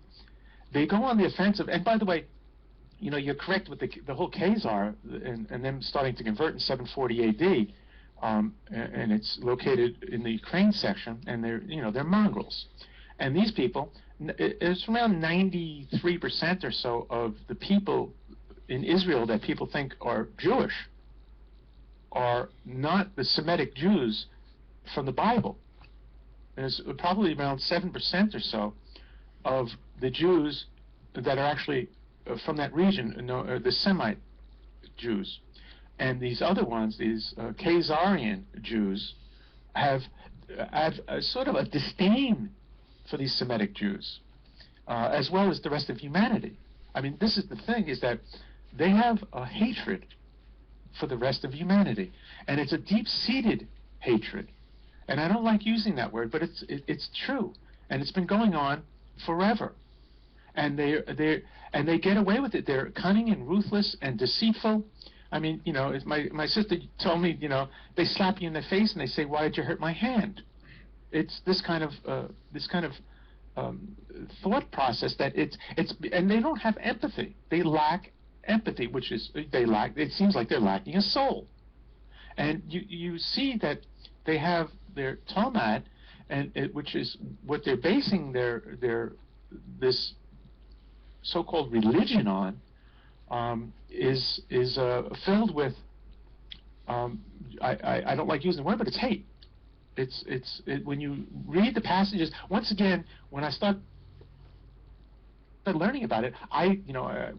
[SPEAKER 1] go on the offensive. And by the way, you know, you're correct with the whole Khazar and them starting to convert in 740 AD, and it's located in the Ukraine section, and they're mongrels, and these people, it's around 93% or so of the people in Israel that people think are Jewish are not the Semitic Jews from the Bible. There's probably around 7% or so of the Jews that are actually from that region, the Semite Jews. And these other ones, these Khazarian Jews, have have sort of a disdain for these Semitic Jews, as well as the rest of humanity. I mean, this is the thing, is that they have a hatred for the rest of humanity, and it's a deep-seated hatred. And I don't like using that word, but it's true, and it's been going on forever. And they get away with it. They're cunning and ruthless and deceitful. I mean, you know, my sister told me, you know, they slap you in the face and they say, "Why did you hurt my hand?" It's this kind of thought process that and they don't have empathy. They lack empathy, which is it seems like they're lacking a soul. And you see that they have their Talmud, which is what they're basing this so-called religion on, is filled with I don't like using the word, but it's hate. When you read the passages, once again, when I started learning about it,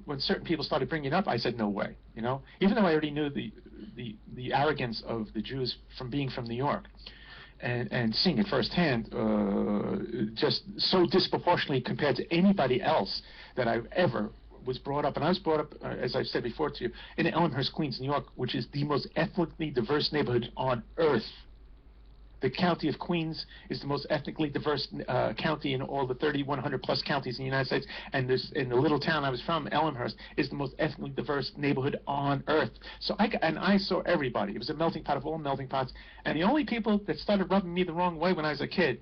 [SPEAKER 1] when certain people started bringing it up, I said, no way, you know, even though I already knew the arrogance of the Jews from being from New York and seeing it firsthand, just so disproportionately compared to anybody else that I've ever was brought up. And I was brought up, as I've said before to you, in Elmhurst, Queens, New York, which is the most ethnically diverse neighborhood on earth. The county of Queens is the most ethnically diverse county in all the 3,100 plus counties in the United States, and in the little town I was from, Elmhurst, is the most ethnically diverse neighborhood on earth. So I saw everybody. It was a melting pot of all melting pots, and the only people that started rubbing me the wrong way when I was a kid,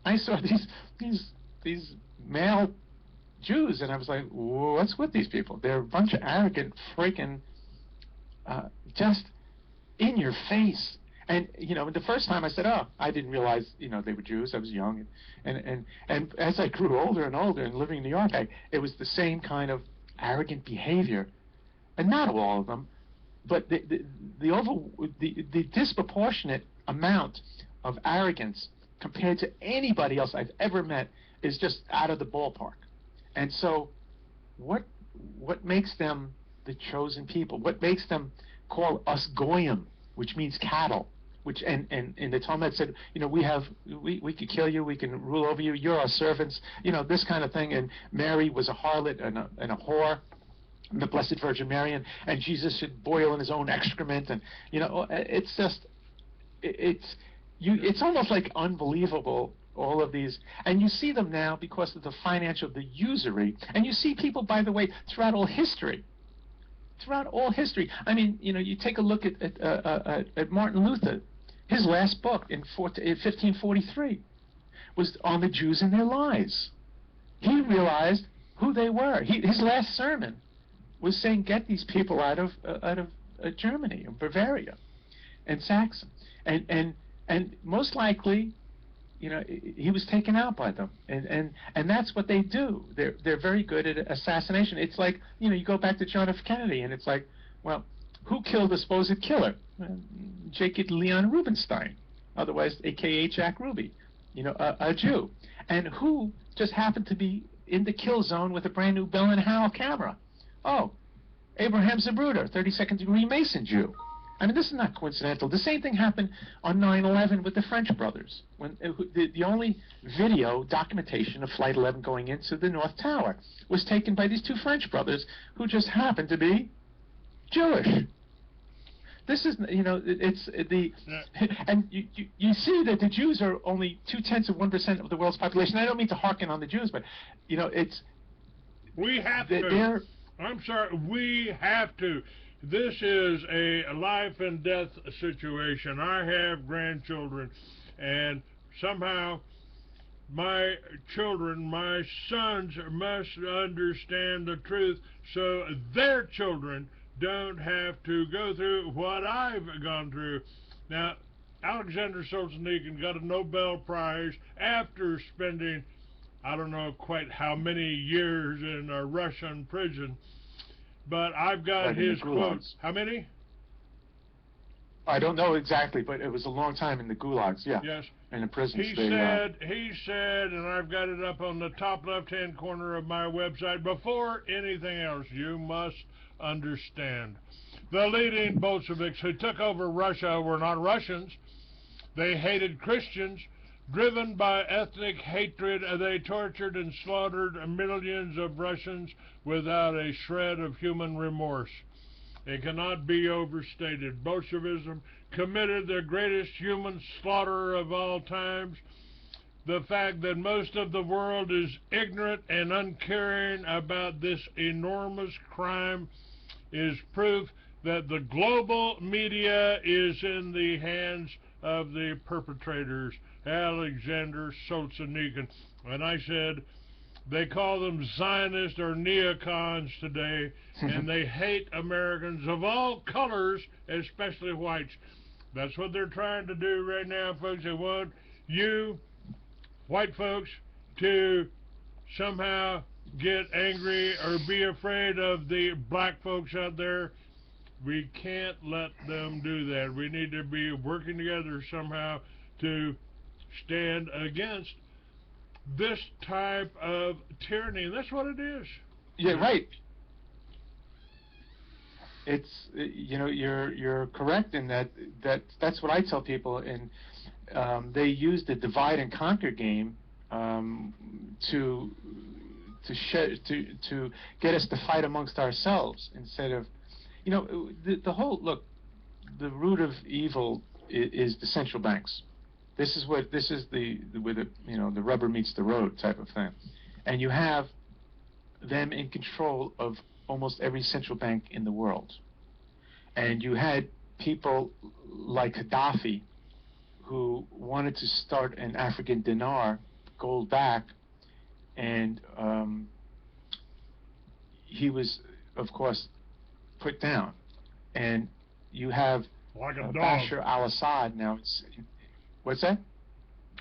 [SPEAKER 1] I saw these male Jews, and I was like, what's with these people? They're a bunch of arrogant, freaking, just in your face. And, you know, the first time I said, oh, I didn't realize, you know, they were Jews. I was young. And as I grew older and older and living in New York, it was the same kind of arrogant behavior. And not all of them, but the disproportionate amount of arrogance compared to anybody else I've ever met is just out of the ballpark. And so what makes them the chosen people? What makes them call us goyim, which means cattle? Which and the Talmud said, you know, we could kill you, we can rule over you, you're our servants, you know, this kind of thing. And Mary was a harlot and a whore, and the Blessed Virgin Mary, and Jesus should boil in his own excrement, and you know, it's just it's almost like unbelievable. All of these, and you see them now because of the usury, and you see people, by the way, throughout all history. I mean, you know, you take a look at Martin Luther. His last book in 1543 was on the Jews and their lies. He realized who they were. His last sermon was saying, get these people out of Germany and Bavaria and Saxon, and most likely, you know, he was taken out by them, and that's what they do. They're very good at assassination. It's like, you know, you go back to John F. Kennedy, and it's like, well, who killed the supposed killer? Jacob Leon Rubinstein, otherwise AKA Jack Ruby, you know, a Jew, and who just happened to be in the kill zone with a brand new Bell and Howell camera? Oh, Abraham Zapruder, 32nd degree Mason Jew. I mean, this is not coincidental. The same thing happened on 9/11 with the French brothers. When the only video documentation of Flight 11 going into the North Tower was taken by these two French brothers who just happened to be Jewish. This is, you know, and you see that the Jews are only 0.2% of the world's population. I don't mean to hearken on the Jews, but, you know,
[SPEAKER 2] we have to. I'm sorry, we have to. This is a life and death situation. I have grandchildren, and somehow my children, my sons, must understand the truth so their children don't have to go through what I've gone through. Now, Alexander Solzhenitsyn got a Nobel Prize after spending, I don't know quite how many years in a Russian prison, but I've got his quotes. How many?
[SPEAKER 1] I don't know exactly, but it was a long time in the gulags, yeah.
[SPEAKER 2] Yes.
[SPEAKER 1] In the prisons.
[SPEAKER 2] He said, and I've got it up on the top left-hand corner of my website, before anything else, you must understand. The leading Bolsheviks who took over Russia were not Russians. They hated Christians. Driven by ethnic hatred, they tortured and slaughtered millions of Russians without a shred of human remorse. It cannot be overstated. Bolshevism committed the greatest human slaughter of all times. The fact that most of the world is ignorant and uncaring about this enormous crime is proof that the global media is in the hands of the perpetrators, Alexander Solzhenitsyn. And I said, they call them Zionists or neocons today, and they hate Americans of all colors, especially whites. That's what they're trying to do right now, folks. They want you, white folks, to somehow get angry or be afraid of the black folks out there. We can't let them do that. We need to be working together somehow to stand against this type of tyranny. And that's what it is.
[SPEAKER 1] Yeah, right. It's you're correct in that's what I tell people, and they use the divide and conquer game to get us to fight amongst ourselves instead of the whole look. The root of evil is the central banks. This is where the rubber meets the road type of thing, and you have them in control of almost every central bank in the world. And you had people like Gaddafi who wanted to start an African dinar, gold back, and he was, of course, put down. And you have
[SPEAKER 2] like a dog.
[SPEAKER 1] Bashar al-Assad now. What's that?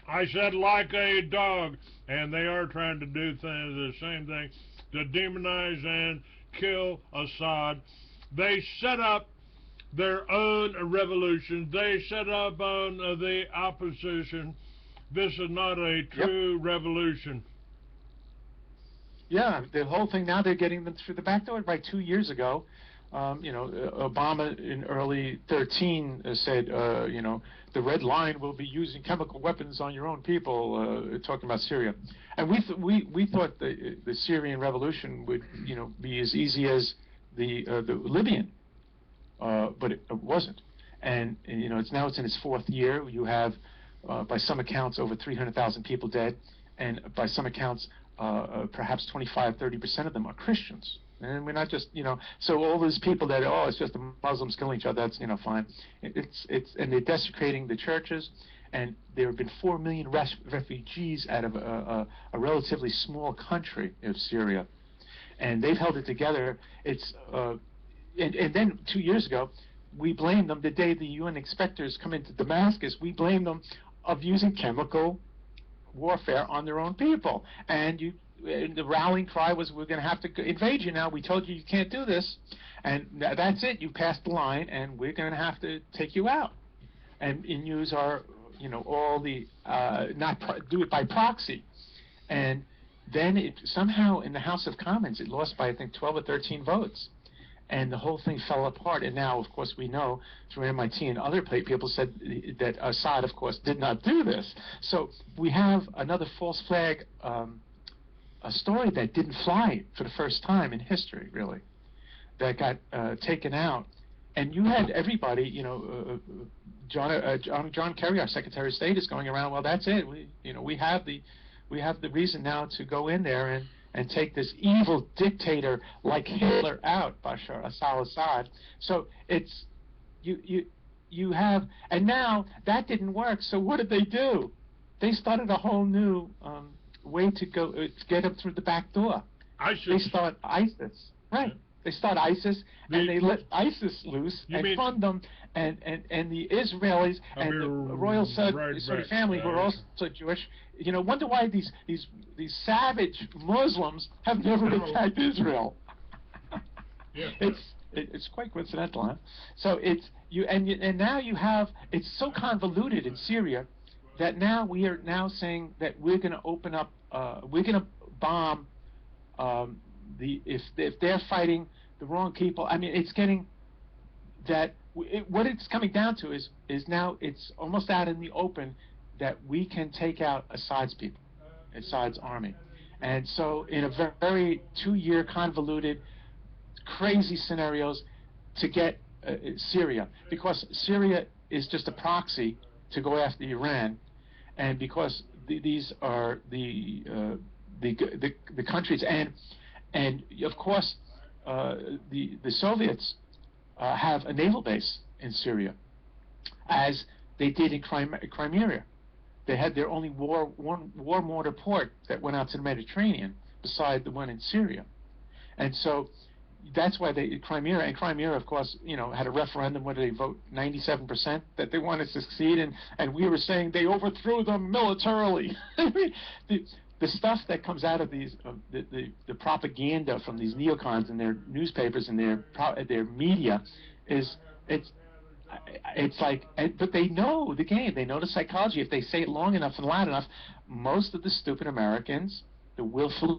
[SPEAKER 2] I said like a dog, and they are trying to do the same thing, to demonize and kill Assad. They set up their own revolution. They set up on the opposition. This is not a true revolution. Yeah, the whole thing now, they're getting them through the back door. Right, 2 years ago, Obama in early 13 said, the red line will be using chemical weapons on your own people, talking about Syria. And we thought the Syrian revolution would, be as easy as the Libyan, but it wasn't. And it's in its fourth year. You have, by some accounts, over 300,000 people dead, and by some accounts, perhaps 25-30% of them are Christians. And we're not just, so all these people that, it's just the Muslims killing each other, that's, fine. And they're desecrating the churches, and there have been 4 million refugees out of a relatively small country of Syria. And they've held it together. It's, and then 2 years ago, we blamed them, the day the UN inspectors come into Damascus, we blamed them of using chemical warfare on their own people. And the rallying cry was, we're going to have to invade you now. We told you can't do this. And that's it. You passed the line, and we're going to have to take you out. And use our, all the, do it by proxy. And then it somehow in the House of Commons, it lost by, I think, 12 or 13 votes. And the whole thing fell apart. And now, of course, we know through MIT and other people said that Assad, of course, did not do this. So we have another false flag, a story that didn't fly for the first time in history, really, that got taken out. And you had everybody, John Kerry, our Secretary of State, is going around, well, that's it. We have the reason now to go in there and take this evil dictator like Hitler out, Bashar al-Assad. So it's, you have, and now that didn't work, so what did they do? They started a whole new way to get them through the back door. ISIS. They start ISIS, right? Yeah. They start ISIS, and they let ISIS loose and fund them, and the Israelis and the royal Saudi family, who are also Jewish, wonder why these savage Muslims have never attacked Israel. Yeah. It's quite coincidental, huh? So and now you have, it's so convoluted in Syria that now we are now saying that we're going to open up, we're going to bomb if they're fighting the wrong people. I mean, it's getting that
[SPEAKER 1] what it's coming down to is now it's almost out in the open that we can take out Assad's people, Assad's army. And so in a very 2-year convoluted, crazy scenarios to get Syria, because Syria is just a proxy to go after Iran, and because these are the countries, and of course the Soviets have a naval base in Syria, as they did in Crimea. They had their only one war mortar port that went out to the Mediterranean, beside the one in Syria, and so that's why Crimea, of course, had a referendum. What did they vote? 97% that they wanted to succeed, and we were saying they overthrew them militarily. The stuff that comes out of these, the propaganda from these neocons and their newspapers and their media, it's like, but they know the game. They know the psychology. If they say it long enough and loud enough, most of the stupid Americans, the willfully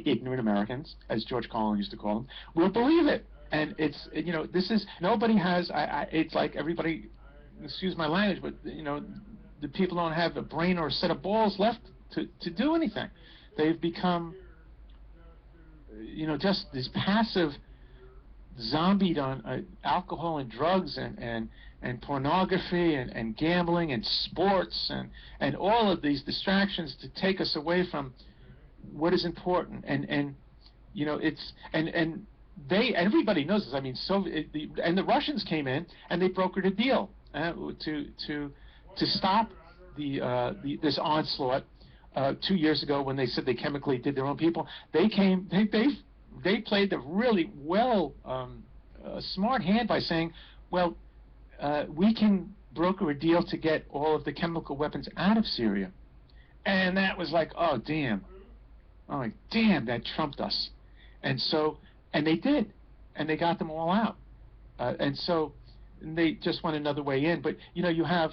[SPEAKER 1] ignorant Americans, as George Carlin used to call them, will believe it. And it's, this is, nobody has, it's like everybody, excuse my language, but, the people don't have a brain or a set of balls left to do anything. They've become, just this passive, zombied on alcohol and drugs and pornography and gambling and sports and all of these distractions to take us away from what is important. And it's and everybody knows this. I mean, and the Russians came in and they brokered a deal to stop this onslaught 2 years ago, when they said they chemically did their own people. They played the really smart hand by saying, well, we can broker a deal to get all of the chemical weapons out of Syria. And that was like, oh damn, that trumped us. And they did, and they got them all out. And they just went another way in. But you have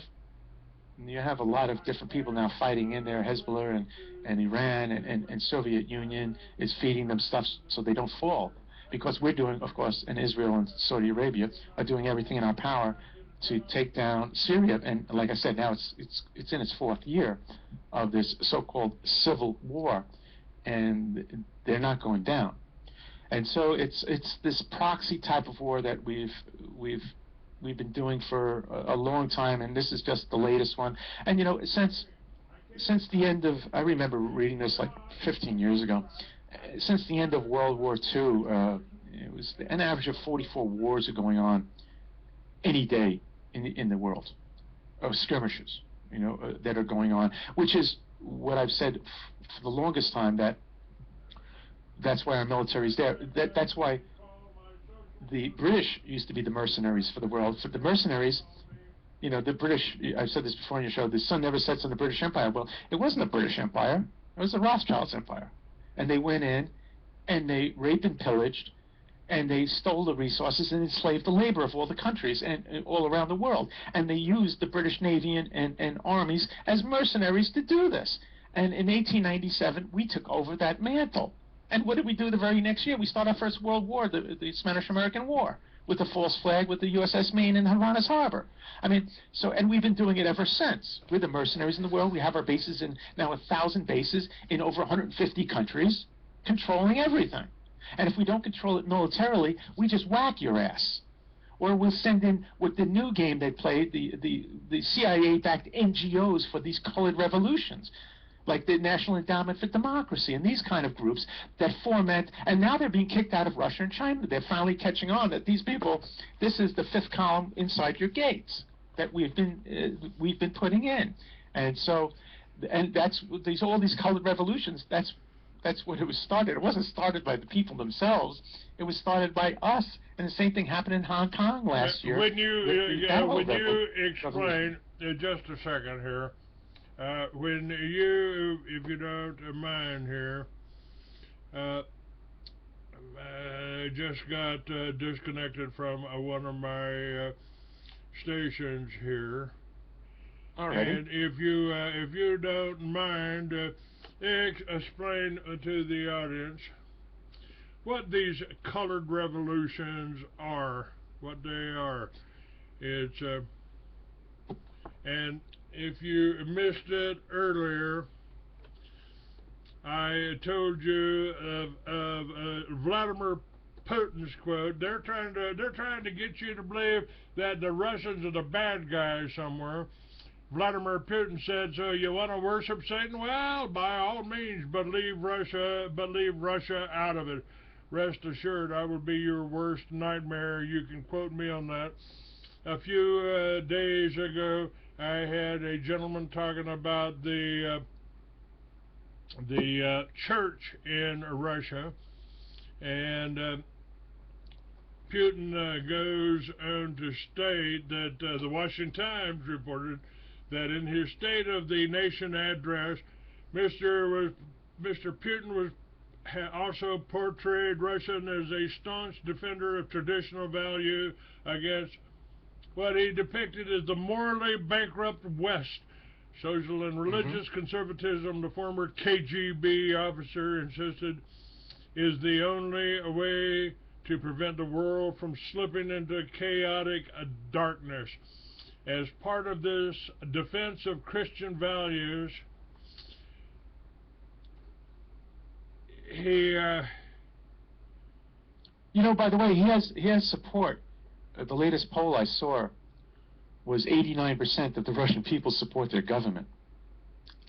[SPEAKER 1] a lot of different people now fighting in there. Hezbollah and Iran and Soviet Union is feeding them stuff so they don't fall. Because we're doing, of course, and Israel and Saudi Arabia are doing everything in our power to take down Syria. And like I said, now it's in its 4th year of this so-called civil war, and they're not going down. And so it's this proxy type of war that we've been doing for a long time, and this is just the latest one. And since the end of, I remember reading this like 15 years ago, since the end of World War II, it was an average of 44 wars are going on any day in the world, of skirmishes, that are going on, which is what I've said for the longest time, that's why our military is there. That's why the British used to be the mercenaries for the world. For the mercenaries, the British, I've said this before on your show, the sun never sets on the British Empire. Well, it wasn't a British Empire. It was the Rothschilds' empire. And they went in, and they raped and pillaged, and they stole the resources and enslaved the labor of all the countries and all around the world. And they used the British Navy and armies as mercenaries to do this. And in 1897, we took over that mantle. And what did we do the very next year? We started our first World War, the Spanish-American War, with the false flag with the USS Maine in Havanas Harbor. I mean, and we've been doing it ever since. We're the mercenaries in the world. We have our bases now 1,000 bases in over 150 countries, controlling everything. And if we don't control it militarily, we just whack your ass. Or we'll send in, with the new game they played, the CIA-backed NGOs for these colored revolutions, like the National Endowment for Democracy and these kind of groups that foment, and now they're being kicked out of Russia and China. They're finally catching on that these people, this is the 5th column inside your gates that we've been putting in. And so, and that's all these colored revolutions, that's what it was started. It wasn't started by the people themselves. It was started by us. And the same thing happened in Hong Kong last year.
[SPEAKER 2] When you explain, just a second here, when you, if you don't mind here, I just got disconnected from one of my stations here.
[SPEAKER 1] Alrighty.
[SPEAKER 2] And if you don't mind, explain to the audience what these colored revolutions are what they are. It's and if you missed it earlier, I told you of Vladimir Putin's quote. They're trying to get you to believe that the Russians are the bad guys somewhere. Vladimir Putin said, "So you want to worship Satan? Well, by all means, but leave Russia out of it. Rest assured, I will be your worst nightmare." You can quote me on that. A few days ago, I had a gentleman talking about the church in Russia, and Putin goes on to state that the Washington Times reported that in his State of the Nation address, Mr. Putin also portrayed Russia as a staunch defender of traditional value against what he depicted as the morally bankrupt West. Social and religious conservatism, the former KGB officer insisted, is the only way to prevent the world from slipping into chaotic darkness. As part of this defense of Christian values, he
[SPEAKER 1] you know, by the way, he has support. The latest poll I saw was 89% of the Russian people support their government.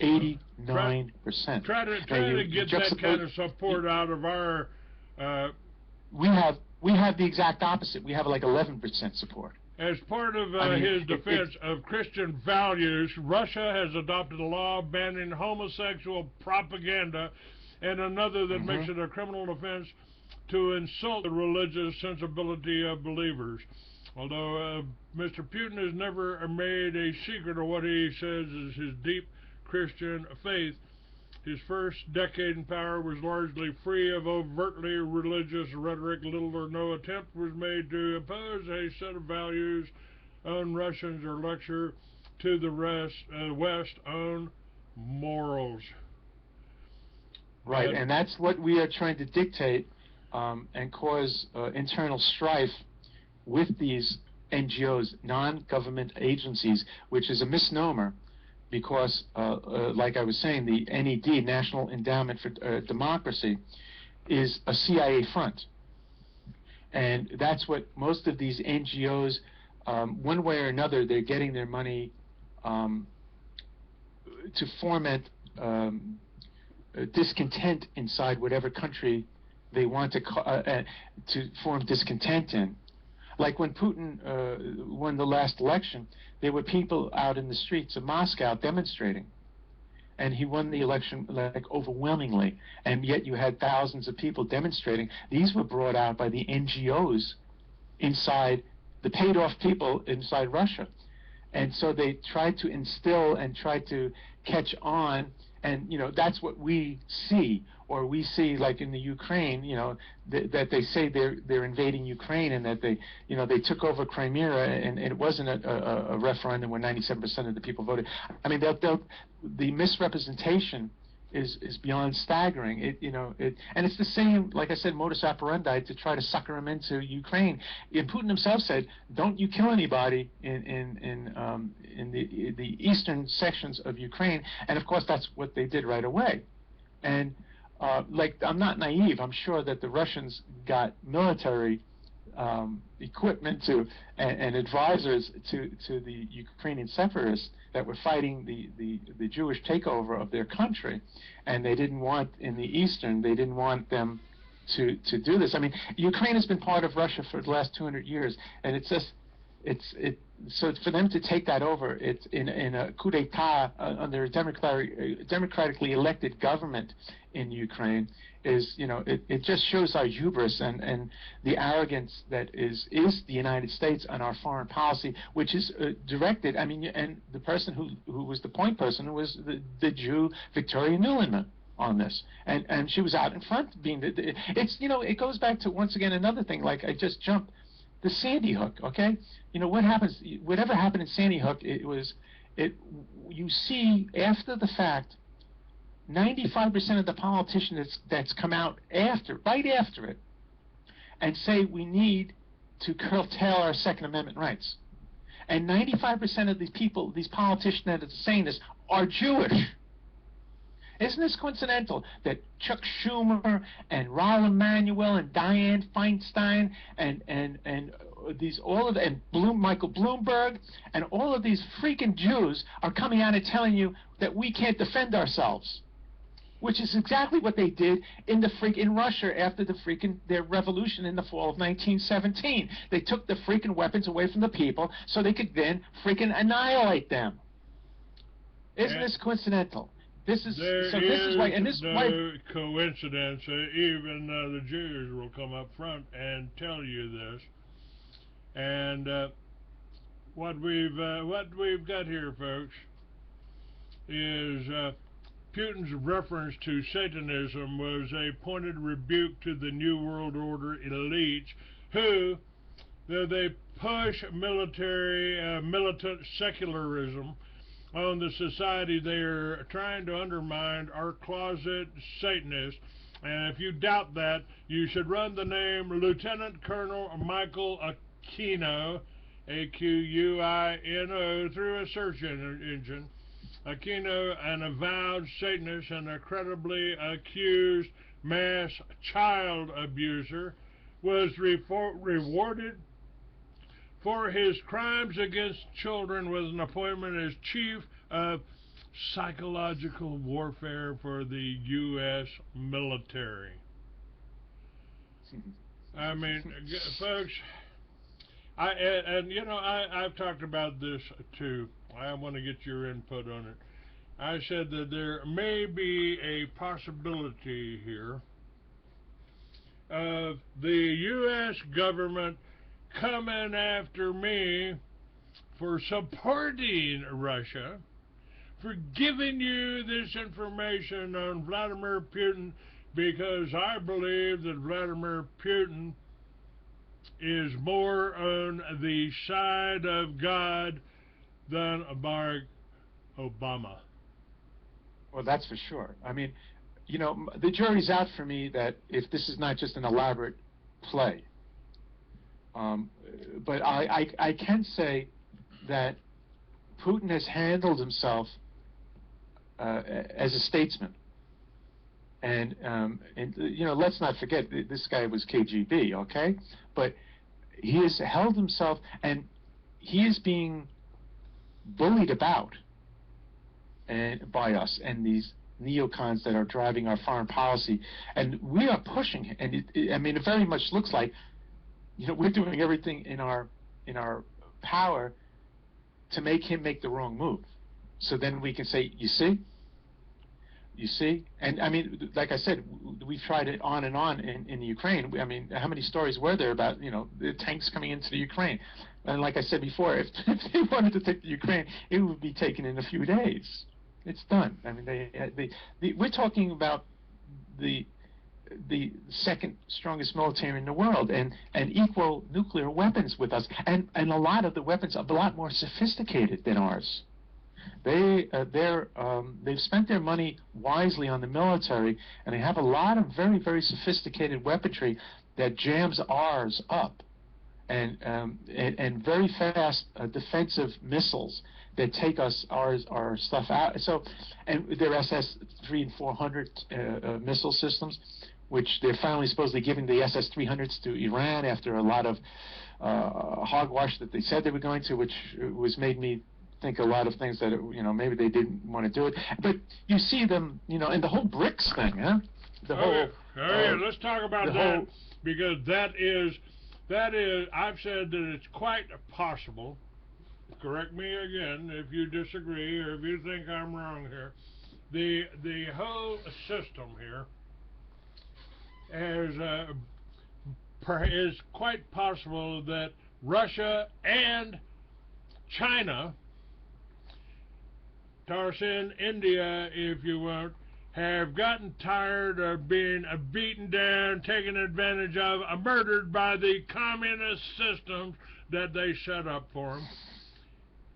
[SPEAKER 1] 89%.
[SPEAKER 2] Try to get that kind of support out of our.
[SPEAKER 1] We have the exact opposite. We have like 11% support.
[SPEAKER 2] As part of his defense of Christian values, Russia has adopted a law banning homosexual propaganda, and another that makes it a criminal offense to insult the religious sensibility of believers. Although Mr. Putin has never made a secret of what he says is his deep Christian faith, his first decade in power was largely free of overtly religious rhetoric. Little or no attempt was made to impose a set of values on Russians or lecture to the West on morals.
[SPEAKER 1] Right, and that's what we are trying to dictate and cause internal strife with these NGOs, non-government agencies, which is a misnomer because, like I was saying, the NED, National Endowment for Democracy, is a CIA front. And that's what most of these NGOs, one way or another, they're getting their money to foment discontent inside whatever country they want to form discontent in. Like when Putin won the last election, there were people out in the streets of Moscow demonstrating. And he won the election like overwhelmingly, and yet you had thousands of people demonstrating. These were brought out by the NGOs inside, the paid-off people inside Russia. And so they tried to instill and try to catch on, and you know, that's what we see. Or we see, like in the Ukraine, you know, that they say they're invading Ukraine, and that they, you know, they took over Crimea, and it wasn't a referendum where 97% of the people voted. I mean, the misrepresentation is beyond staggering. And it's the same, like I said, modus operandi to try to sucker them into Ukraine. And Putin himself said, "Don't you kill anybody in the eastern sections of Ukraine," and of course that's what they did right away. And like, I'm not naive. I'm sure that the Russians got military equipment and advisors to the Ukrainian separatists that were fighting the Jewish takeover of their country, and they didn't want in the eastern. They didn't want them to do this. I mean, Ukraine has been part of Russia for the last 200 years, and it's just so for them to take that over, it's in a coup d'état under a democratically elected government in Ukraine, is, you know, it just shows our hubris and the arrogance that is the United States and our foreign policy, which is directed. I mean, and the person who was the point person was the Jew Victoria Nuland on this, and she was out in front being it's, you know, it goes back to, once again, another thing, like I just jumped, the Sandy Hook, okay? You know, whatever happened in Sandy Hook, you see after the fact, 95% of the politicians that's come out right after it, and say we need to curtail our Second Amendment rights. And 95% of these people, these politicians that are saying this, are Jewish. Isn't this coincidental that Chuck Schumer and Rahm Emanuel and Dianne Feinstein and these all of the, and Michael Bloomberg and all of these freaking Jews are coming out and telling you that we can't defend ourselves, which is exactly what they did in Russia after their revolution in the fall of 1917. They took the freaking weapons away from the people so they could then freaking annihilate them. Isn't this coincidental? This is why
[SPEAKER 2] coincidence. Even the Jews will come up front and tell you this. And what we've got here, folks, is Putin's reference to Satanism was a pointed rebuke to the New World Order elites who, though they push militant secularism on the society, they are trying to undermine our closet Satanists. And if you doubt that, you should run the name Lieutenant Colonel Michael Aquino, Aquino, through a search engine. Aquino, an avowed Satanist and a credibly accused mass child abuser, was rewarded for his crimes against children with an appointment as Chief of Psychological Warfare for the U.S. military. I mean, folks, I've talked about this too. I want to get your input on it. I said that there may be a possibility here of the U.S. government coming after me for supporting Russia, for giving you this information on Vladimir Putin, because I believe that Vladimir Putin is more on the side of God than Barack Obama.
[SPEAKER 1] Well, that's for sure. I mean, you know, the jury's out for me that if this is not just an elaborate play. But I can say that Putin has handled himself as a statesman. And you know, let's not forget, this guy was KGB, okay? But he has held himself, and he is being bullied about by us and these neocons that are driving our foreign policy. And we are pushing, and I mean, it very much looks like, you know, we're doing everything in our power to make him make the wrong move. So then we can say, you see? And I mean, like I said, we've tried it on and on in the Ukraine. I mean, how many stories were there about, you know, the tanks coming into the Ukraine? And like I said before, if they wanted to take the Ukraine, it would be taken in a few days. It's done. I mean, we're talking about the second strongest military in the world, and equal nuclear weapons with us, and a lot of the weapons are a lot more sophisticated than ours. They've spent their money wisely on the military, and they have a lot of very, very sophisticated weaponry that jams ours up, and very fast defensive missiles that take our stuff out. So, and their SS-3 and 400 missile systems, which they're finally supposedly giving the SS-300s to Iran after a lot of hogwash that they said they were going to, which was made me think a lot of things that, you know, maybe they didn't want to do it. But you see them, you know, and the whole BRICS thing, huh?
[SPEAKER 2] Let's talk about that, because that is, I've said that it's quite possible. Correct me again if you disagree or if you think I'm wrong here. The whole system here is quite possible that Russia and China, toss in India if you want, have gotten tired of being beaten down, taken advantage of, murdered by the communist systems that they set up for them,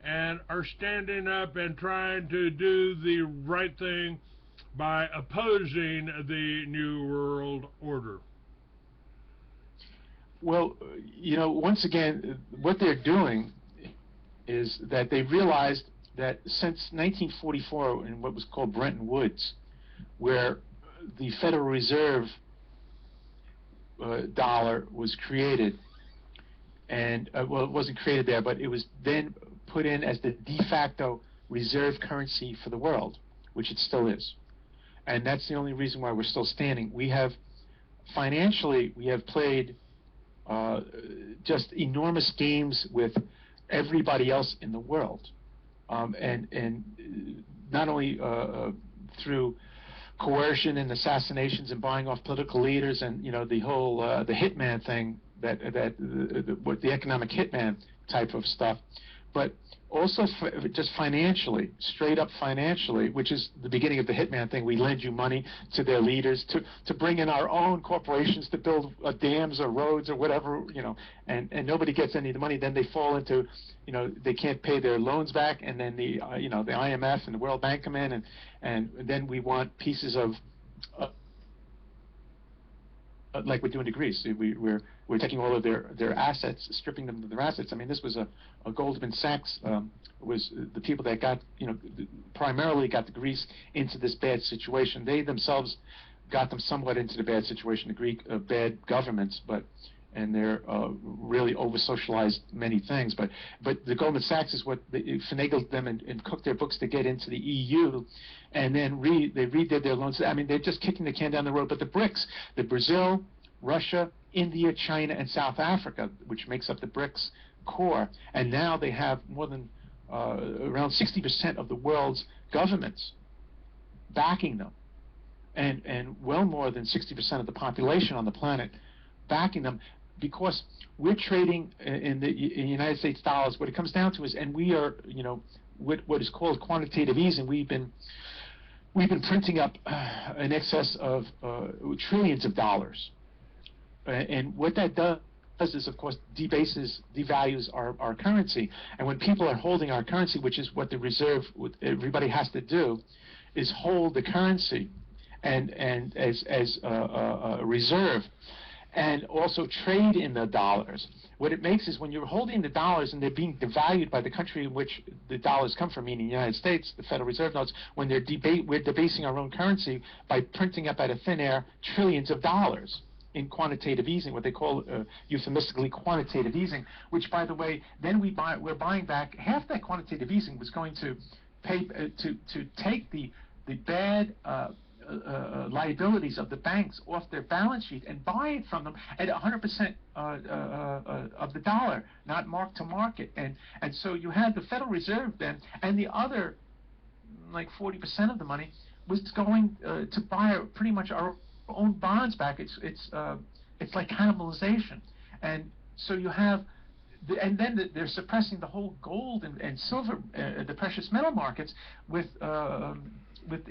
[SPEAKER 2] and are standing up and trying to do the right thing by opposing the New World Order.
[SPEAKER 1] Well, once again, what they're doing is that they realized that since 1944, in what was called Bretton Woods, where the Federal Reserve dollar was created, and well, it wasn't created there, but it was then put in as the de facto reserve currency for the world, which it still is. And that's the only reason why we're still standing. We have, financially, we have played just enormous games with everybody else in the world, and not only through coercion and assassinations and buying off political leaders, and the whole the hitman thing, what the economic hitman type of stuff, but also just financially, straight up financially, which is the beginning of the hitman thing. We lend you money to their leaders to bring in our own corporations to build dams or roads or whatever, and nobody gets any of the money. Then they fall into, they can't pay their loans back, and then the the IMF and the World Bank come in, and then we want pieces of like we're doing to Greece. We're taking all of their assets, stripping them of their assets. I mean, this was a Goldman Sachs was the people that got, primarily got the Greece into this bad situation. They themselves got them somewhat into the bad situation, the Greek bad governments, and they're really over-socialized many things. But the Goldman Sachs is what they finagled them and cooked their books to get into the EU, and then they redid their loans. I mean, they're just kicking the can down the road. But the BRICS, the Brazil, Russia, India, China, and South Africa, which makes up the BRICS core, and now they have more than around 60% of the world's governments backing them, and well more than 60% of the population on the planet backing them, because we're trading in the United States dollars. What it comes down to is, and we are, what is called quantitative easing. We've been printing up in excess of trillions of dollars, and what that does is, of course, devalues our currency. And when people are holding our currency, which is what the reserve, everybody has to do, is hold the currency and as a reserve, and also trade in the dollars. What it makes is, when you're holding the dollars and they're being devalued by the country in which the dollars come from, meaning the United States, the Federal Reserve notes, when we're debasing our own currency by printing up out of thin air trillions of dollars in quantitative easing, what they call euphemistically quantitative easing, which, by the way, then we're buying back half that quantitative easing was going to pay to take the bad liabilities of the banks off their balance sheet and buy it from them at 100% of the dollar, not mark to market. And so you had the Federal Reserve then, and the other, like 40% of the money was going to buy pretty much our own bonds back. It's like cannibalization. And so you have, and then they're suppressing the whole gold and silver, the precious metal markets,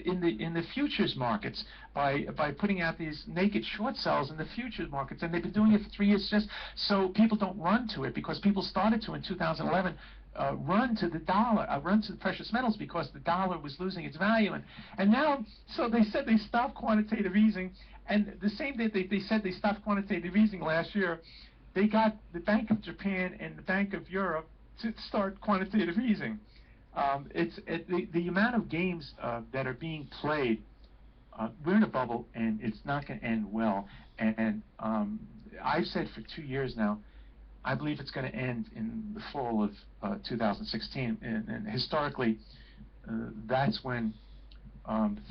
[SPEAKER 1] in the futures markets by putting out these naked short sells in the futures markets, and they've been doing it for 3 years just so people don't run to it, because people started to in 2011 run to the dollar, run to the precious metals, because the dollar was losing its value, and now, so they said they stopped quantitative easing, and the same day they said they stopped quantitative easing last year, they got the Bank of Japan and the Bank of Europe to start quantitative easing. The amount of games that are being played, we're in a bubble, and it's not going to end well. And I've said for 2 years now, I believe it's going to end in the fall of 2016. And historically, that's when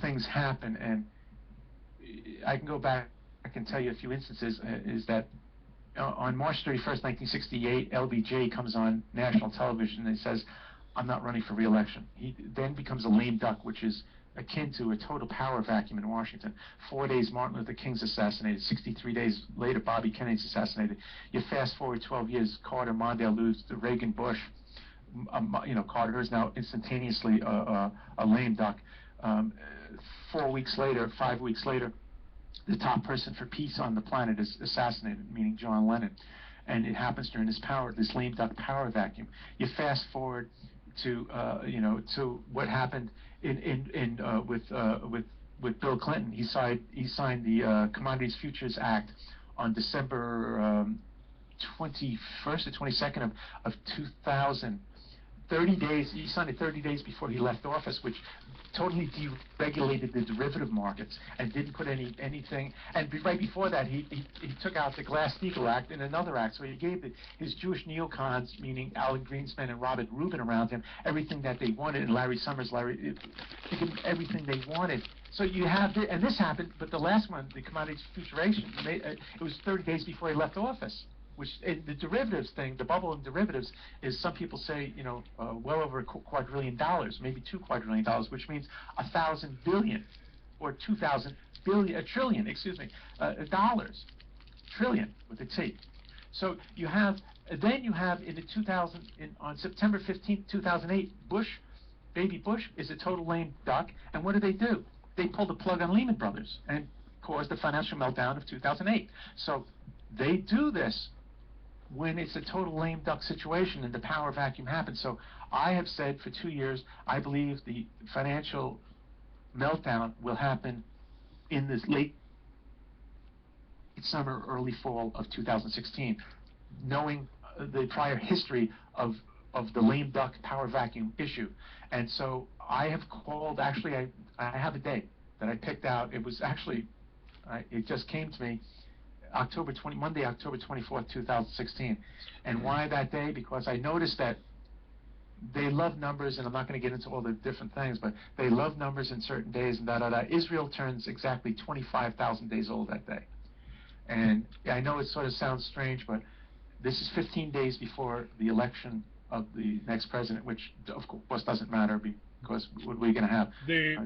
[SPEAKER 1] things happen. And I can go back, I can tell you a few instances, is that on March 31st, 1968, LBJ comes on national television and says, "I'm not running for re-election." He then becomes a lame duck, which is akin to a total power vacuum in Washington. 4 days, Martin Luther King's assassinated. 63 days later, Bobby Kennedy's assassinated. You fast forward 12 years, Carter, Mondale lose to Reagan, Bush. Carter is now instantaneously a lame duck. 5 weeks later, the top person for peace on the planet is assassinated, meaning John Lennon. And it happens during this lame duck power vacuum. You fast forward to to what happened with Bill Clinton. He signed the Commodities Futures Act on December 21st or 22nd of 2000. 30 days, he signed it 30 days before he left office, which totally deregulated the derivative markets and didn't put anything. And right before that, he took out the Glass-Steagall Act and another act. So he gave his Jewish neocons, meaning Alan Greenspan and Robert Rubin around him, everything that they wanted, and Larry Summers, everything they wanted. So you have, and this happened, but the last one, the commodities futuration, it was 30 days before he left office. Which the derivatives thing, the bubble in derivatives, is some people say, well over $2 quadrillion, maybe $2 quadrillion, which means 1,000 billion or 2,000 billion, a trillion, dollars, trillion with a T. So you have, then you have in the 2000, on September 15th, 2008, baby Bush is a total lame duck, and what do? They pulled the plug on Lehman Brothers and caused the financial meltdown of 2008. So they do this when it's a total lame duck situation and the power vacuum happens. So I have said for 2 years, I believe the financial meltdown will happen in this late summer, early fall of 2016, knowing the prior history of the lame duck power vacuum issue. And so I have called, actually I have a date that I picked out. It was actually, it just came to me, Monday, October 24th, 2016. And why that day? Because I noticed that they love numbers, and I'm not going to get into all the different things, but they love numbers in certain days and da-da-da. Israel turns exactly 25,000 days old that day. And I know it sort of sounds strange, but this is 15 days before the election of the next president, which of course doesn't matter because what are we going to have?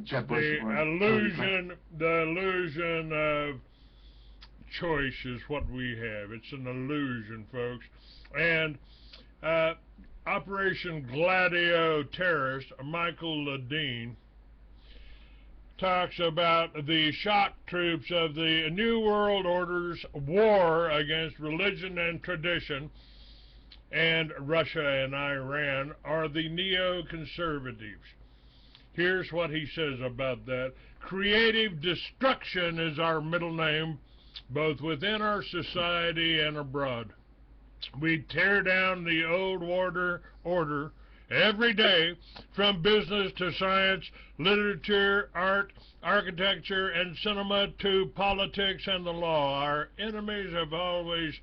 [SPEAKER 1] Jeb Bush
[SPEAKER 2] the illusion of choice is what we have. It's an illusion, folks. And Operation Gladio terrorist Michael Ledeen talks about the shock troops of the New World Order's war against religion and tradition, and Russia and Iran are the neoconservatives. Here's what he says about that. Creative destruction is our middle name, both within our society and abroad. We tear down the old order every day, from business to science, literature, art, architecture, and cinema, to politics and the law. Our enemies have always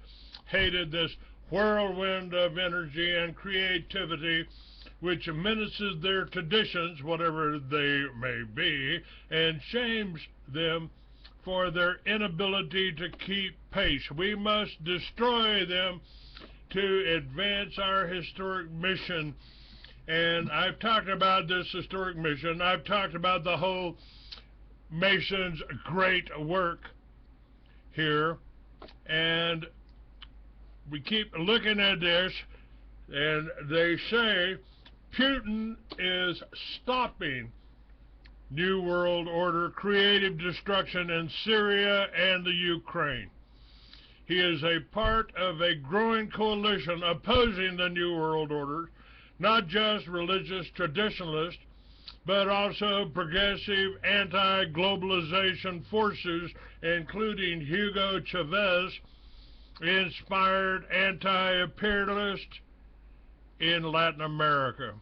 [SPEAKER 2] hated this whirlwind of energy and creativity which menaces their traditions, whatever they may be, and shames them for their inability to keep pace. We must destroy them to advance our historic mission. And I've talked about this historic mission. I've talked about the whole Mason's great work here. And we keep looking at this, and they say Putin is stopping New World Order creative destruction in Syria and the Ukraine. He is a part of a growing coalition opposing the New World Order, not just religious traditionalists, but also progressive anti-globalization forces, including Hugo Chavez inspired anti-imperialist in Latin America.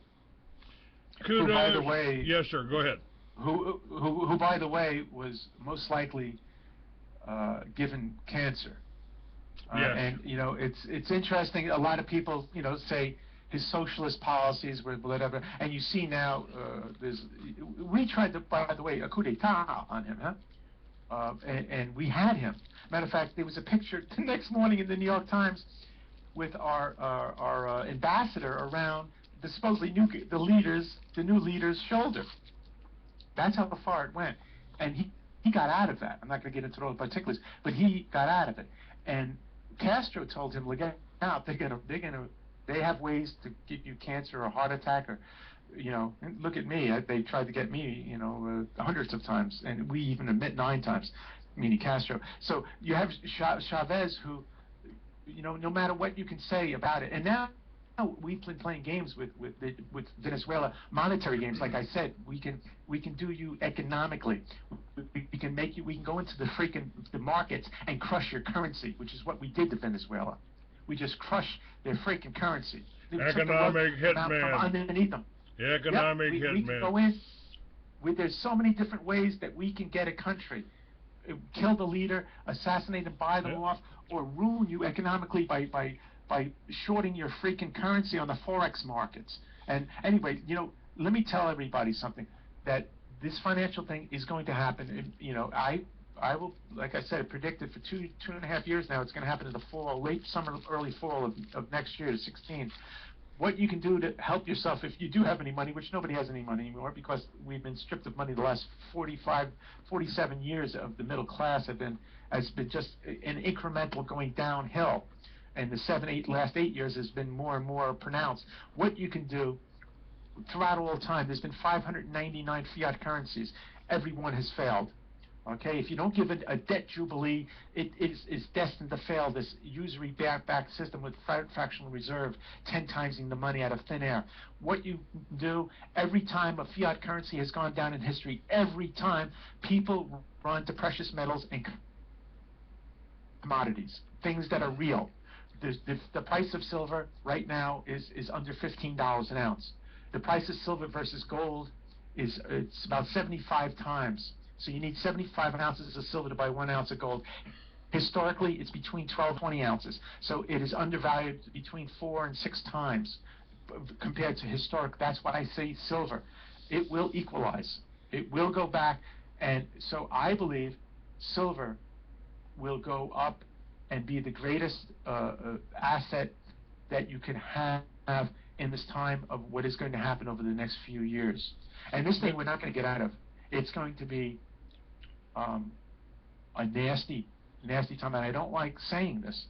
[SPEAKER 2] Kudos.
[SPEAKER 1] Who, by the way,
[SPEAKER 2] yes, sir. Go ahead.
[SPEAKER 1] Who, by the way, was most likely given cancer.
[SPEAKER 2] Yes.
[SPEAKER 1] And it's interesting. A lot of people, say his socialist policies were whatever. And you see now, we tried to, by the way, a coup d'état on him, huh? And we had him. Matter of fact, there was a picture the next morning in the New York Times with our ambassador around the supposedly new leader's shoulder. That's how far it went, and he got out of that. I'm not going to get into all the particulars, but he got out of it. And Castro told him, "Look out! They have ways to give you cancer or a heart attack, or and look at me. They tried to get me, hundreds of times, and we even admit 9 times." Meaning Castro. So you have Chavez, who, no matter what you can say about it, and now we've been playing games with Venezuela, monetary games. Like I said, we can do you economically. We can go into the markets and crush your currency, which is what we did to Venezuela. We just crush their freaking currency. We took the
[SPEAKER 2] Economic
[SPEAKER 1] rug out
[SPEAKER 2] hitman.
[SPEAKER 1] from underneath them.
[SPEAKER 2] Economic
[SPEAKER 1] we
[SPEAKER 2] hitman.
[SPEAKER 1] can go in. There's so many different ways that we can get a country. Kill the leader, assassinate and buy them off, or ruin you economically by shorting your freaking currency on the forex markets. And anyway, you know, let me tell everybody something, that this financial thing is going to happen. And, you know, I will, like I said, predicted for two and a half years now. It's going to happen in the fall, late summer, early fall of next year, to 16. What you can do to help yourself, if you do have any money, which nobody has any money anymore because we've been stripped of money the last 47 years of the middle class has been just an incremental going downhill. And the last 8 years has been more and more pronounced. What you can do throughout all time, there's been 599 fiat currencies. Every one has failed. Okay, if you don't give it a debt jubilee, it is destined to fail. This usury back system with fractional reserve, 10 timesing the money out of thin air. What you do, every time a fiat currency has gone down in history, every time people run to precious metals and commodities, things that are real. The price of silver right now is under $15 an ounce. The price of silver versus gold it's about 75 times. So you need 75 ounces of silver to buy 1 ounce of gold. Historically, it's between 12 and 20 ounces. So it is undervalued between 4 and 6 times compared to historic. That's why I say silver. It will equalize. It will go back. And so I believe silver will go up and be the greatest asset that you can have in this time of what is going to happen over the next few years. And this thing we're not going to get out of. It's going to be a nasty time, and I don't like saying this,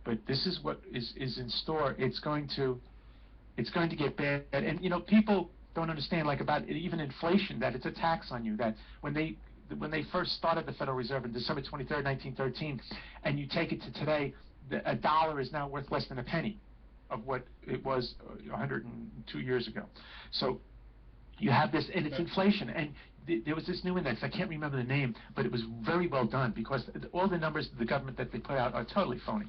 [SPEAKER 1] but this is what is in store. It's going to get bad, and you know, people don't understand, like, about even inflation, that it's a tax on you. That when they first started the Federal Reserve in December 23rd, 1913, and you take it to today, a dollar is now worth less than a penny of what it was 102 years ago. So you have this, and it's inflation, and there was this new index, I can't remember the name, but it was very well done, because all the numbers of the government that they put out are totally phony,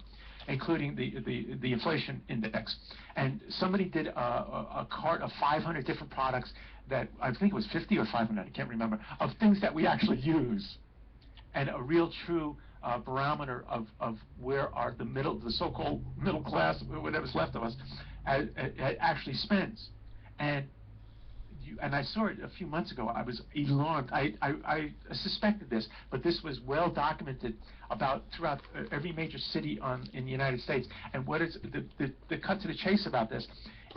[SPEAKER 1] including the inflation index. And somebody did a cart of 500 different products that, I think it was 50 or 500, I can't remember, of things that we actually use, and a real true barometer of where the so-called middle class, whatever's left of us, actually spends. And I saw it a few months ago. I was alarmed. I suspected this, but this was well documented throughout every major city in the United States. And what is the cut to the chase about this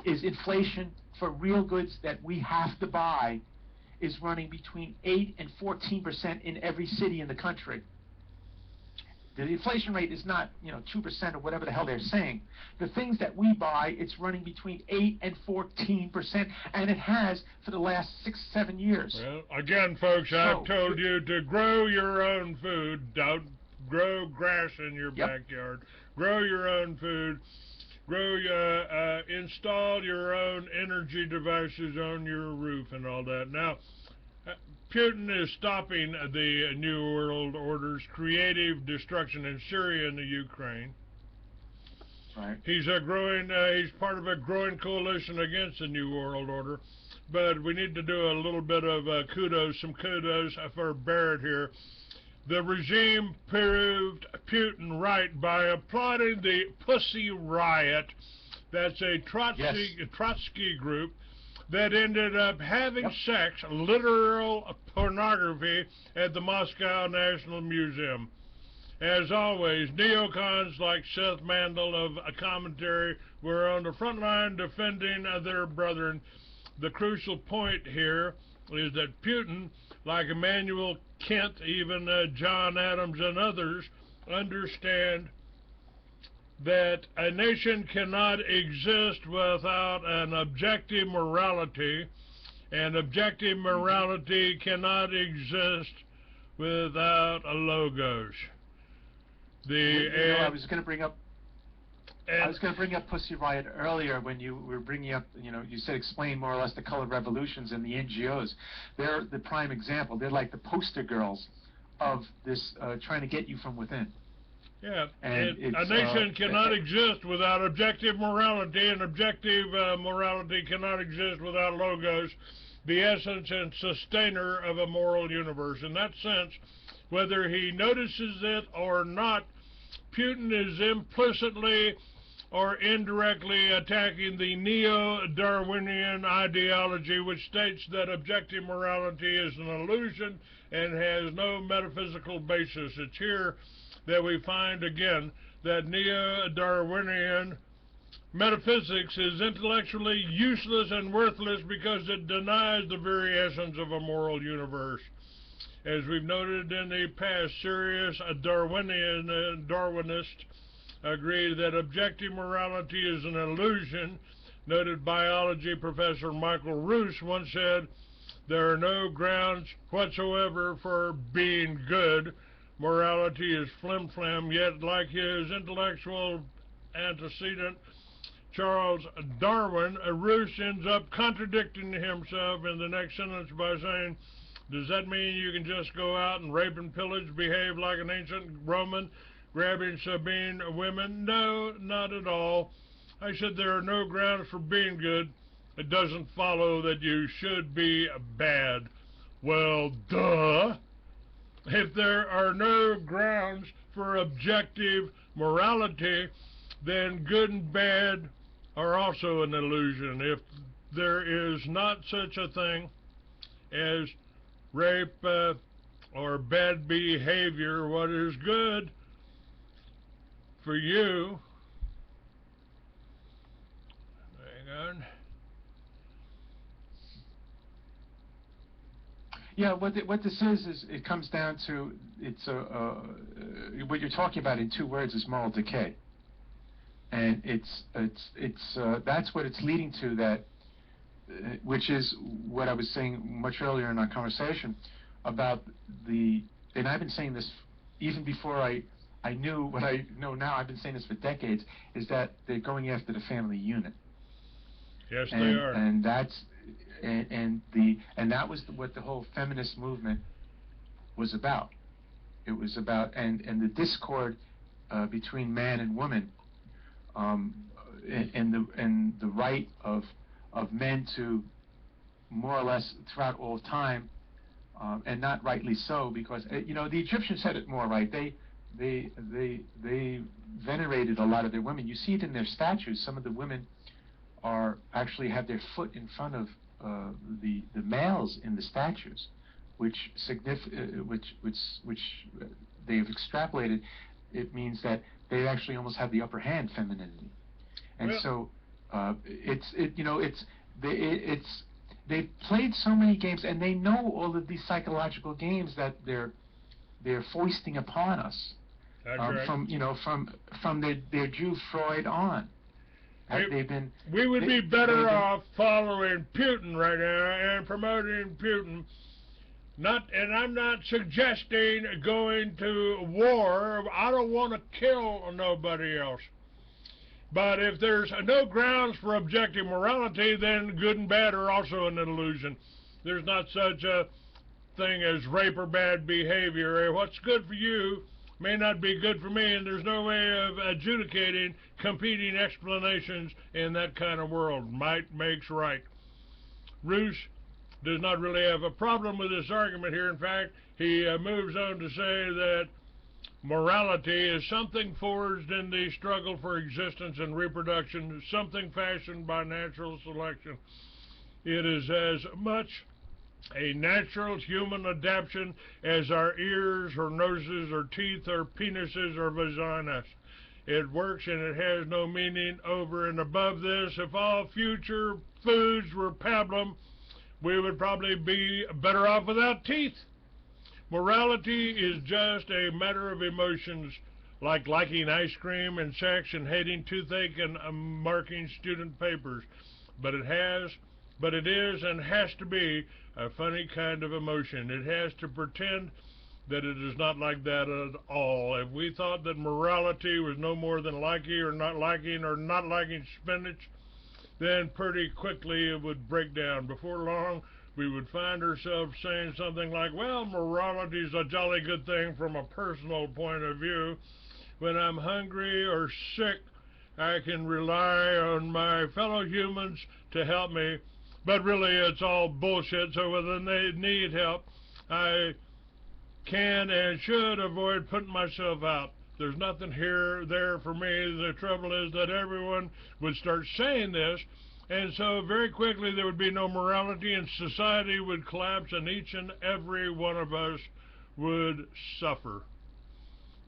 [SPEAKER 1] is inflation for real goods that we have to buy is running between 8 and 14% in every city in the country. The inflation rate is not, 2% or whatever the hell they're saying. The things that we buy, it's running between 8 and 14%, and it has for the last 6-7 years.
[SPEAKER 2] Well, again, folks, I've told you to grow your own food. Don't grow grass in your backyard. Grow your own food. Install your own energy devices on your roof and all that. Now, Putin is stopping the New World Order's creative destruction in Syria and the Ukraine.
[SPEAKER 1] Right.
[SPEAKER 2] He's part of a growing coalition against the New World Order. But we need to do a little bit of some kudos for Barrett here. The regime proved Putin right by applauding the Pussy Riot. That's a Trotsky group that ended up having sex, literal pornography, at the Moscow National Museum. As always, neocons like Seth Mandel of A Commentary were on the front line defending their brethren. The crucial point here is that Putin, like Immanuel Kant, even John Adams and others, understand that a nation cannot exist without an objective morality, and objective morality cannot exist without a logos.
[SPEAKER 1] I was going to bring up Pussy Riot earlier when you were bringing up, you said explain more or less the colored revolutions and the NGOs. They're the prime example. They're like the poster girls of this trying to get you from within.
[SPEAKER 2] Yeah,
[SPEAKER 1] And
[SPEAKER 2] a nation cannot exist without objective morality, and objective morality cannot exist without logos, the essence and sustainer of a moral universe. In that sense, whether he notices it or not, Putin is implicitly or indirectly attacking the neo-Darwinian ideology, which states that objective morality is an illusion and has no metaphysical basis. It's here that we find again that neo-Darwinian metaphysics is intellectually useless and worthless because it denies the very essence of a moral universe. As we've noted in the past, serious Darwinists agree that objective morality is an illusion. Noted biology professor Michael Roos once said, "There are no grounds whatsoever for being good. Morality is flim-flam," yet like his intellectual antecedent Charles Darwin, Roos ends up contradicting himself in the next sentence by saying, "Does that mean you can just go out and rape and pillage, behave like an ancient Roman, grabbing Sabine women?" No, not at all. I said there are no grounds for being good. It doesn't follow that you should be bad. Well, duh. If there are no grounds for objective morality, then good and bad are also an illusion. If there is not such a thing as rape or bad behavior, what is good for you? Hang on.
[SPEAKER 1] Yeah, what this is it comes down to, it's what you're talking about in two words is moral decay, and it's that's what it's leading to, that which is what I was saying much earlier in our conversation about and I've been saying this even before I knew what I know now. I've been saying this for decades, is that they're going after the family unit.
[SPEAKER 2] Yes, they are.
[SPEAKER 1] And that's and that was what the whole feminist movement was about. It was about and the discord between man and woman, and the right of men to more or less throughout all time, and not rightly so, because the Egyptians had it more right. They venerated a lot of their women. You see it in their statues. Some of the women actually have their foot in front of the males in the statues, which they've extrapolated. It means that they actually almost have the upper hand, femininity, and so they've played so many games, and they know all of these psychological games that they're foisting upon us, from their Jew Freud on.
[SPEAKER 2] We would be better off following Putin right now and promoting Putin. And I'm not suggesting going to war. I don't want to kill nobody else. But if there's no grounds for objective morality, then good and bad are also an illusion. There's not such a thing as rape or bad behavior. What's good for you may not be good for me, and there's no way of adjudicating competing explanations in that kind of world. Might makes right. Roos does not really have a problem with this argument here. In fact, he moves on to say that morality is something forged in the struggle for existence and reproduction, something fashioned by natural selection. It is as much a natural human adaptation as our ears or noses or teeth or penises or vaginas. It works and it has no meaning over and above this. If all future foods were pablum, we would probably be better off without teeth. Morality is just a matter of emotions, like liking ice cream and sex and hating toothache and marking student papers. But it is and has to be a funny kind of emotion. It has to pretend that it is not like that at all. If we thought that morality was no more than liking or not liking spinach, then pretty quickly it would break down. Before long, we would find ourselves saying something like, well, morality is a jolly good thing from a personal point of view, when I'm hungry or sick, I can rely on my fellow humans to help me. But really, it's all bullshit. So when they need help, I can and should avoid putting myself out. There's nothing there for me. The trouble is that everyone would start saying this, and so very quickly there would be no morality, and society would collapse, and each and every one of us would suffer.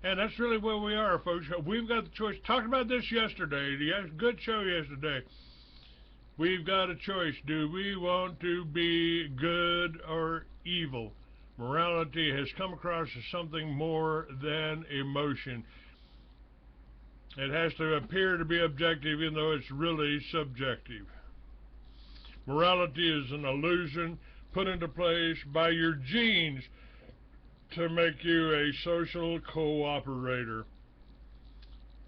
[SPEAKER 2] And that's really where we are, folks. We've got the choice. Talked about this yesterday. Yes, good show yesterday. We've got a choice. Do we want to be good or evil? Morality has come across as something more than emotion. It has to appear to be objective, even though it's really subjective. Morality is an illusion put into place by your genes to make you a social cooperator.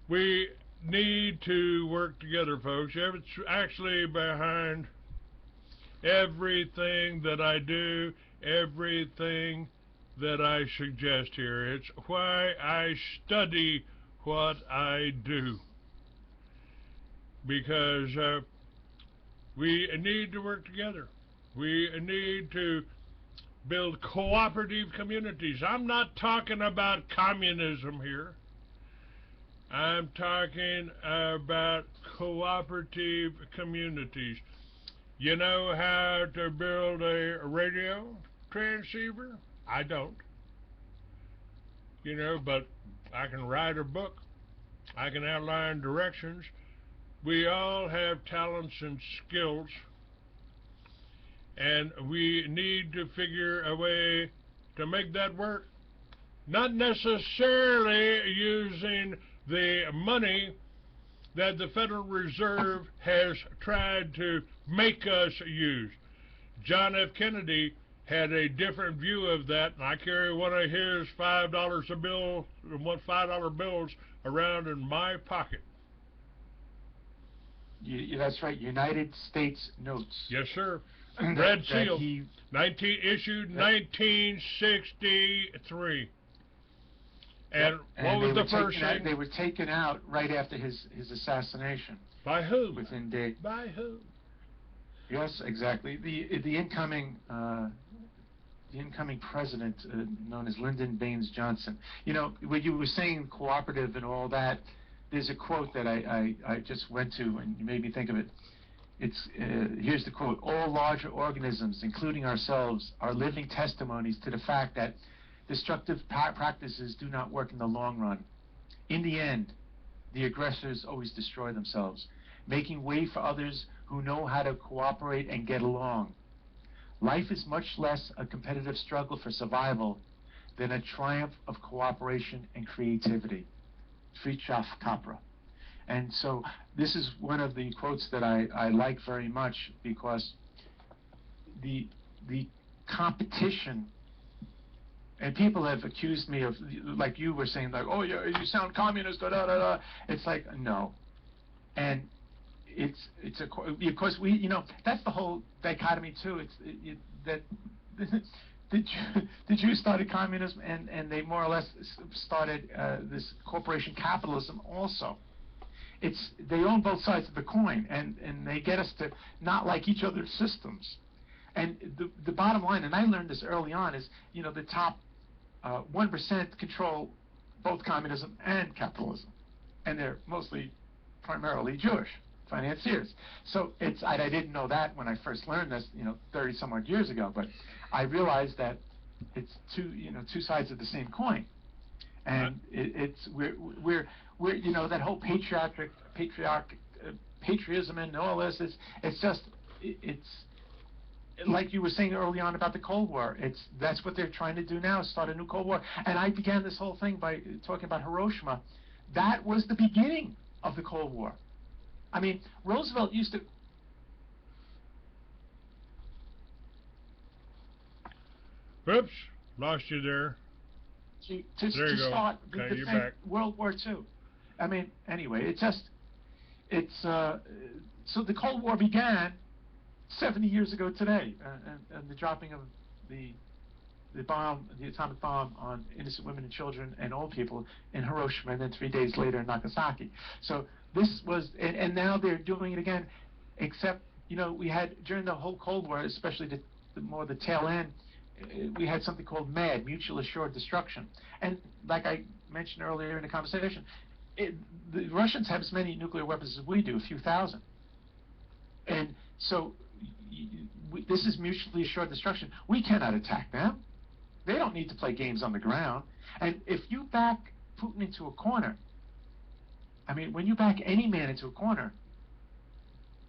[SPEAKER 2] We need to work together, folks. It's actually behind everything that I do, everything that I suggest here. It's why I study what I do. Because we need to work together. We need to build cooperative communities. I'm not talking about communism here. I'm talking about cooperative communities. You know how to build a radio transceiver? I don't. But I can write a book. I can outline directions. We all have talents and skills, and we need to figure a way to make that work. Not necessarily using the money that the Federal Reserve has tried to make us use. John F. Kennedy had a different view of that, and I carry one of his $5 bills around in my pocket.
[SPEAKER 1] That's right, United States notes.
[SPEAKER 2] Yes, sir. Red seal. Issued 1963. And what was the first thing?
[SPEAKER 1] They were taken out right after his assassination.
[SPEAKER 2] By who?
[SPEAKER 1] Within days.
[SPEAKER 2] By who?
[SPEAKER 1] Yes, exactly. The incoming president, known as Lyndon Baines Johnson. When you were saying cooperative and all that, there's a quote that I just went to, and you made me think of it. Here's the quote: "All larger organisms, including ourselves, are living testimonies to the fact that destructive practices do not work in the long run. In the end, the aggressors always destroy themselves, making way for others who know how to cooperate and get along. Life is much less a competitive struggle for survival than a triumph of cooperation and creativity." Fritjof Capra. And so this is one of the quotes that I like very much, because the competition, and people have accused me of, like you were saying, like, oh, you sound communist, da da da da. It's like, no. And because we, that's the whole dichotomy too. That the Jews started communism, and they more or less started this corporation capitalism also. They own both sides of the coin, and they get us to not like each other's systems. And the bottom line, and I learned this early on, is the top 1% control both communism and capitalism, and they're primarily Jewish financiers. So I didn't know that when I first learned this, 30 some odd years ago, but I realized that it's two sides of the same coin, and we're that whole patriotism and all this. It's like you were saying early on about the Cold War. That's what they're trying to do now, start a new Cold War. And I began this whole thing by talking about Hiroshima. That was the beginning of the Cold War. I mean, Roosevelt used to...
[SPEAKER 2] Oops, lost you there.
[SPEAKER 1] To start
[SPEAKER 2] you're back.
[SPEAKER 1] World War II. I mean, anyway, so the Cold War began 70 years ago today, and the dropping of the the atomic bomb on innocent women and children and old people in Hiroshima, and then 3 days later in Nagasaki. So this was, and now they're doing it again, except, you know, we had, during the whole Cold War, especially the tail end, we had something called MAD, Mutual Assured Destruction. And like I mentioned earlier in the conversation, the Russians have as many nuclear weapons as we do, a few thousand. And so this is mutually assured destruction. We cannot attack them. They don't need to play games on the ground. And if you back Putin into a corner, I mean, when you back any man into a corner,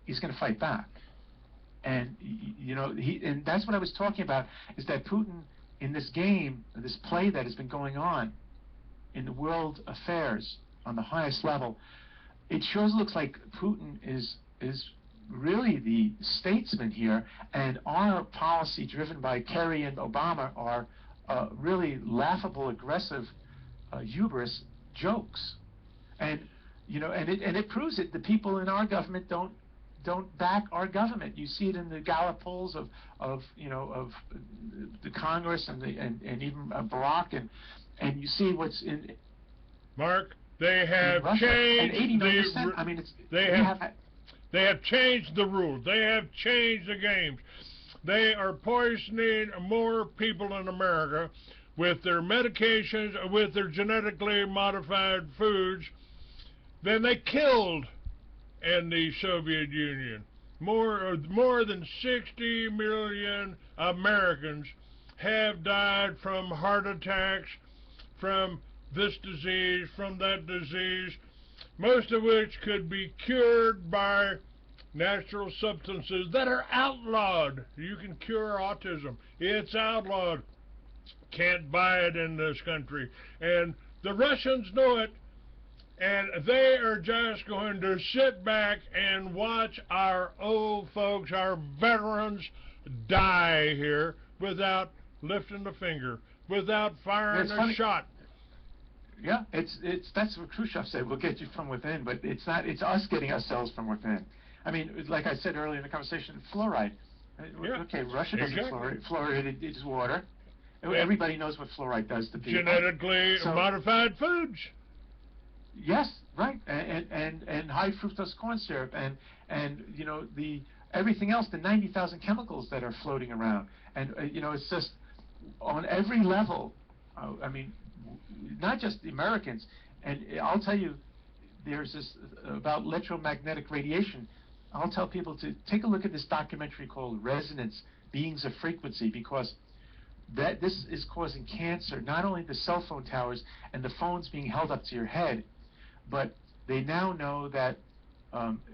[SPEAKER 1] he's going to fight back. And, you know, and that's what I was talking about, is that Putin, in this game, this play that has been going on in the world affairs on the highest level, it sure looks like Putin is really the statesman here, and our policy driven by Kerry and Obama are really laughable, aggressive, hubris jokes. And, you know, and it proves it. The people in our government don't back our government. You see it in the Gallup polls of you know, of the Congress and even Barack, and you see what's in
[SPEAKER 2] Mark. They have changed the.
[SPEAKER 1] I mean, it's
[SPEAKER 2] they have changed the rules. They have changed the games. They are poisoning more people in America with their medications, with their genetically modified foods, than they killed in the Soviet Union. More than 60 million Americans have died from heart attacks, from this disease, from that disease, most of which could be cured by natural substances that are outlawed. You can cure autism. It's outlawed. Can't buy it in this country. And the Russians know it, and they are just going to sit back and watch our old folks, our veterans, die here without lifting a finger, without firing a shot.
[SPEAKER 1] Yeah, that's what Khrushchev said. We'll get you from within, but it's not. It's us getting ourselves from within. I mean, like I said earlier in the conversation, fluoride.
[SPEAKER 2] Yeah,
[SPEAKER 1] okay, Russia doesn't fluoride. It's water.
[SPEAKER 2] Yeah.
[SPEAKER 1] Everybody knows what fluoride does to people.
[SPEAKER 2] Genetically modified foods.
[SPEAKER 1] Yes, right, and high fructose corn syrup, and you know, everything else, the 90,000 chemicals that are floating around, and you know, it's just on every level. I mean, not just the Americans, and I'll tell you, there's this about electromagnetic radiation. I'll tell people to take a look at this documentary called Resonance, Beings of Frequency, because this is causing cancer, not only the cell phone towers and the phones being held up to your head, but they now know that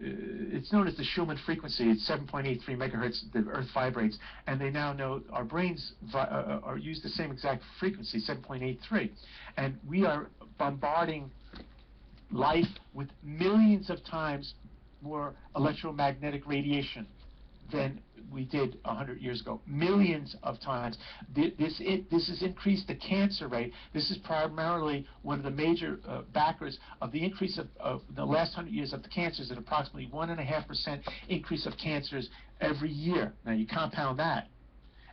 [SPEAKER 1] it's known as the Schumann frequency. It's 7.83 megahertz, the Earth vibrates, and they now know our brains use the same exact frequency, 7.83. And we are bombarding life with millions of times more electromagnetic radiation than we did 100 years ago. Millions of times. This has increased the cancer rate. This is primarily one of the major backers of the increase of the last 100 years of the cancers, at approximately 1.5% increase of cancers every year. Now you compound that,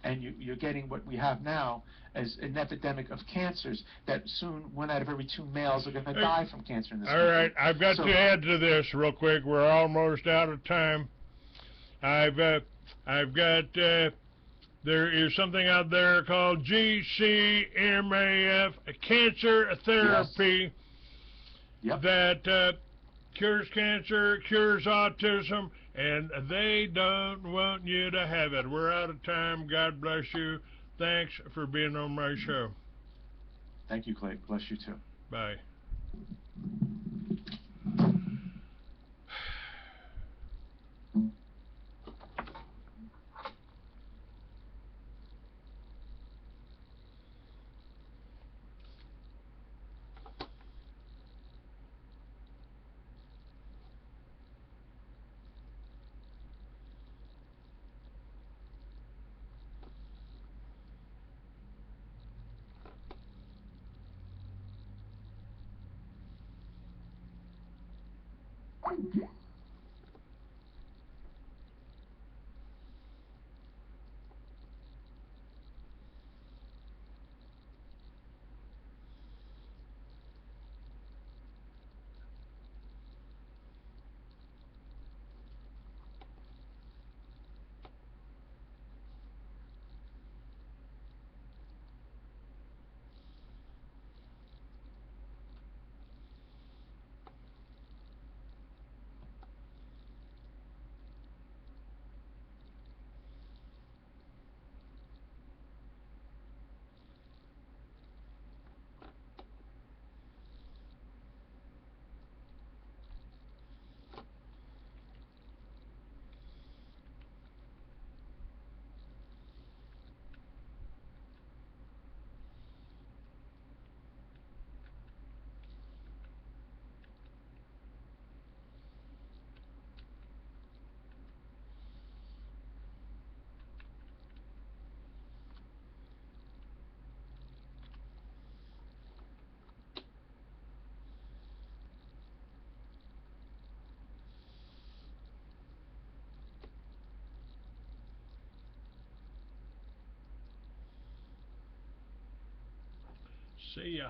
[SPEAKER 1] and you're getting what we have now as an epidemic of cancers, that soon 1 out of every 2 males are going to die from cancer in this country.
[SPEAKER 2] All right, I've got to add to this real quick. We're almost out of time. I've got, there is something out there called GCMAF, cancer therapy,
[SPEAKER 1] yes. Yep.
[SPEAKER 2] that cures cancer, cures autism, and they don't want you to have it. We're out of time. God bless you. Thanks for being on my show.
[SPEAKER 1] Thank you, Clay. Bless you too.
[SPEAKER 2] Bye. See ya.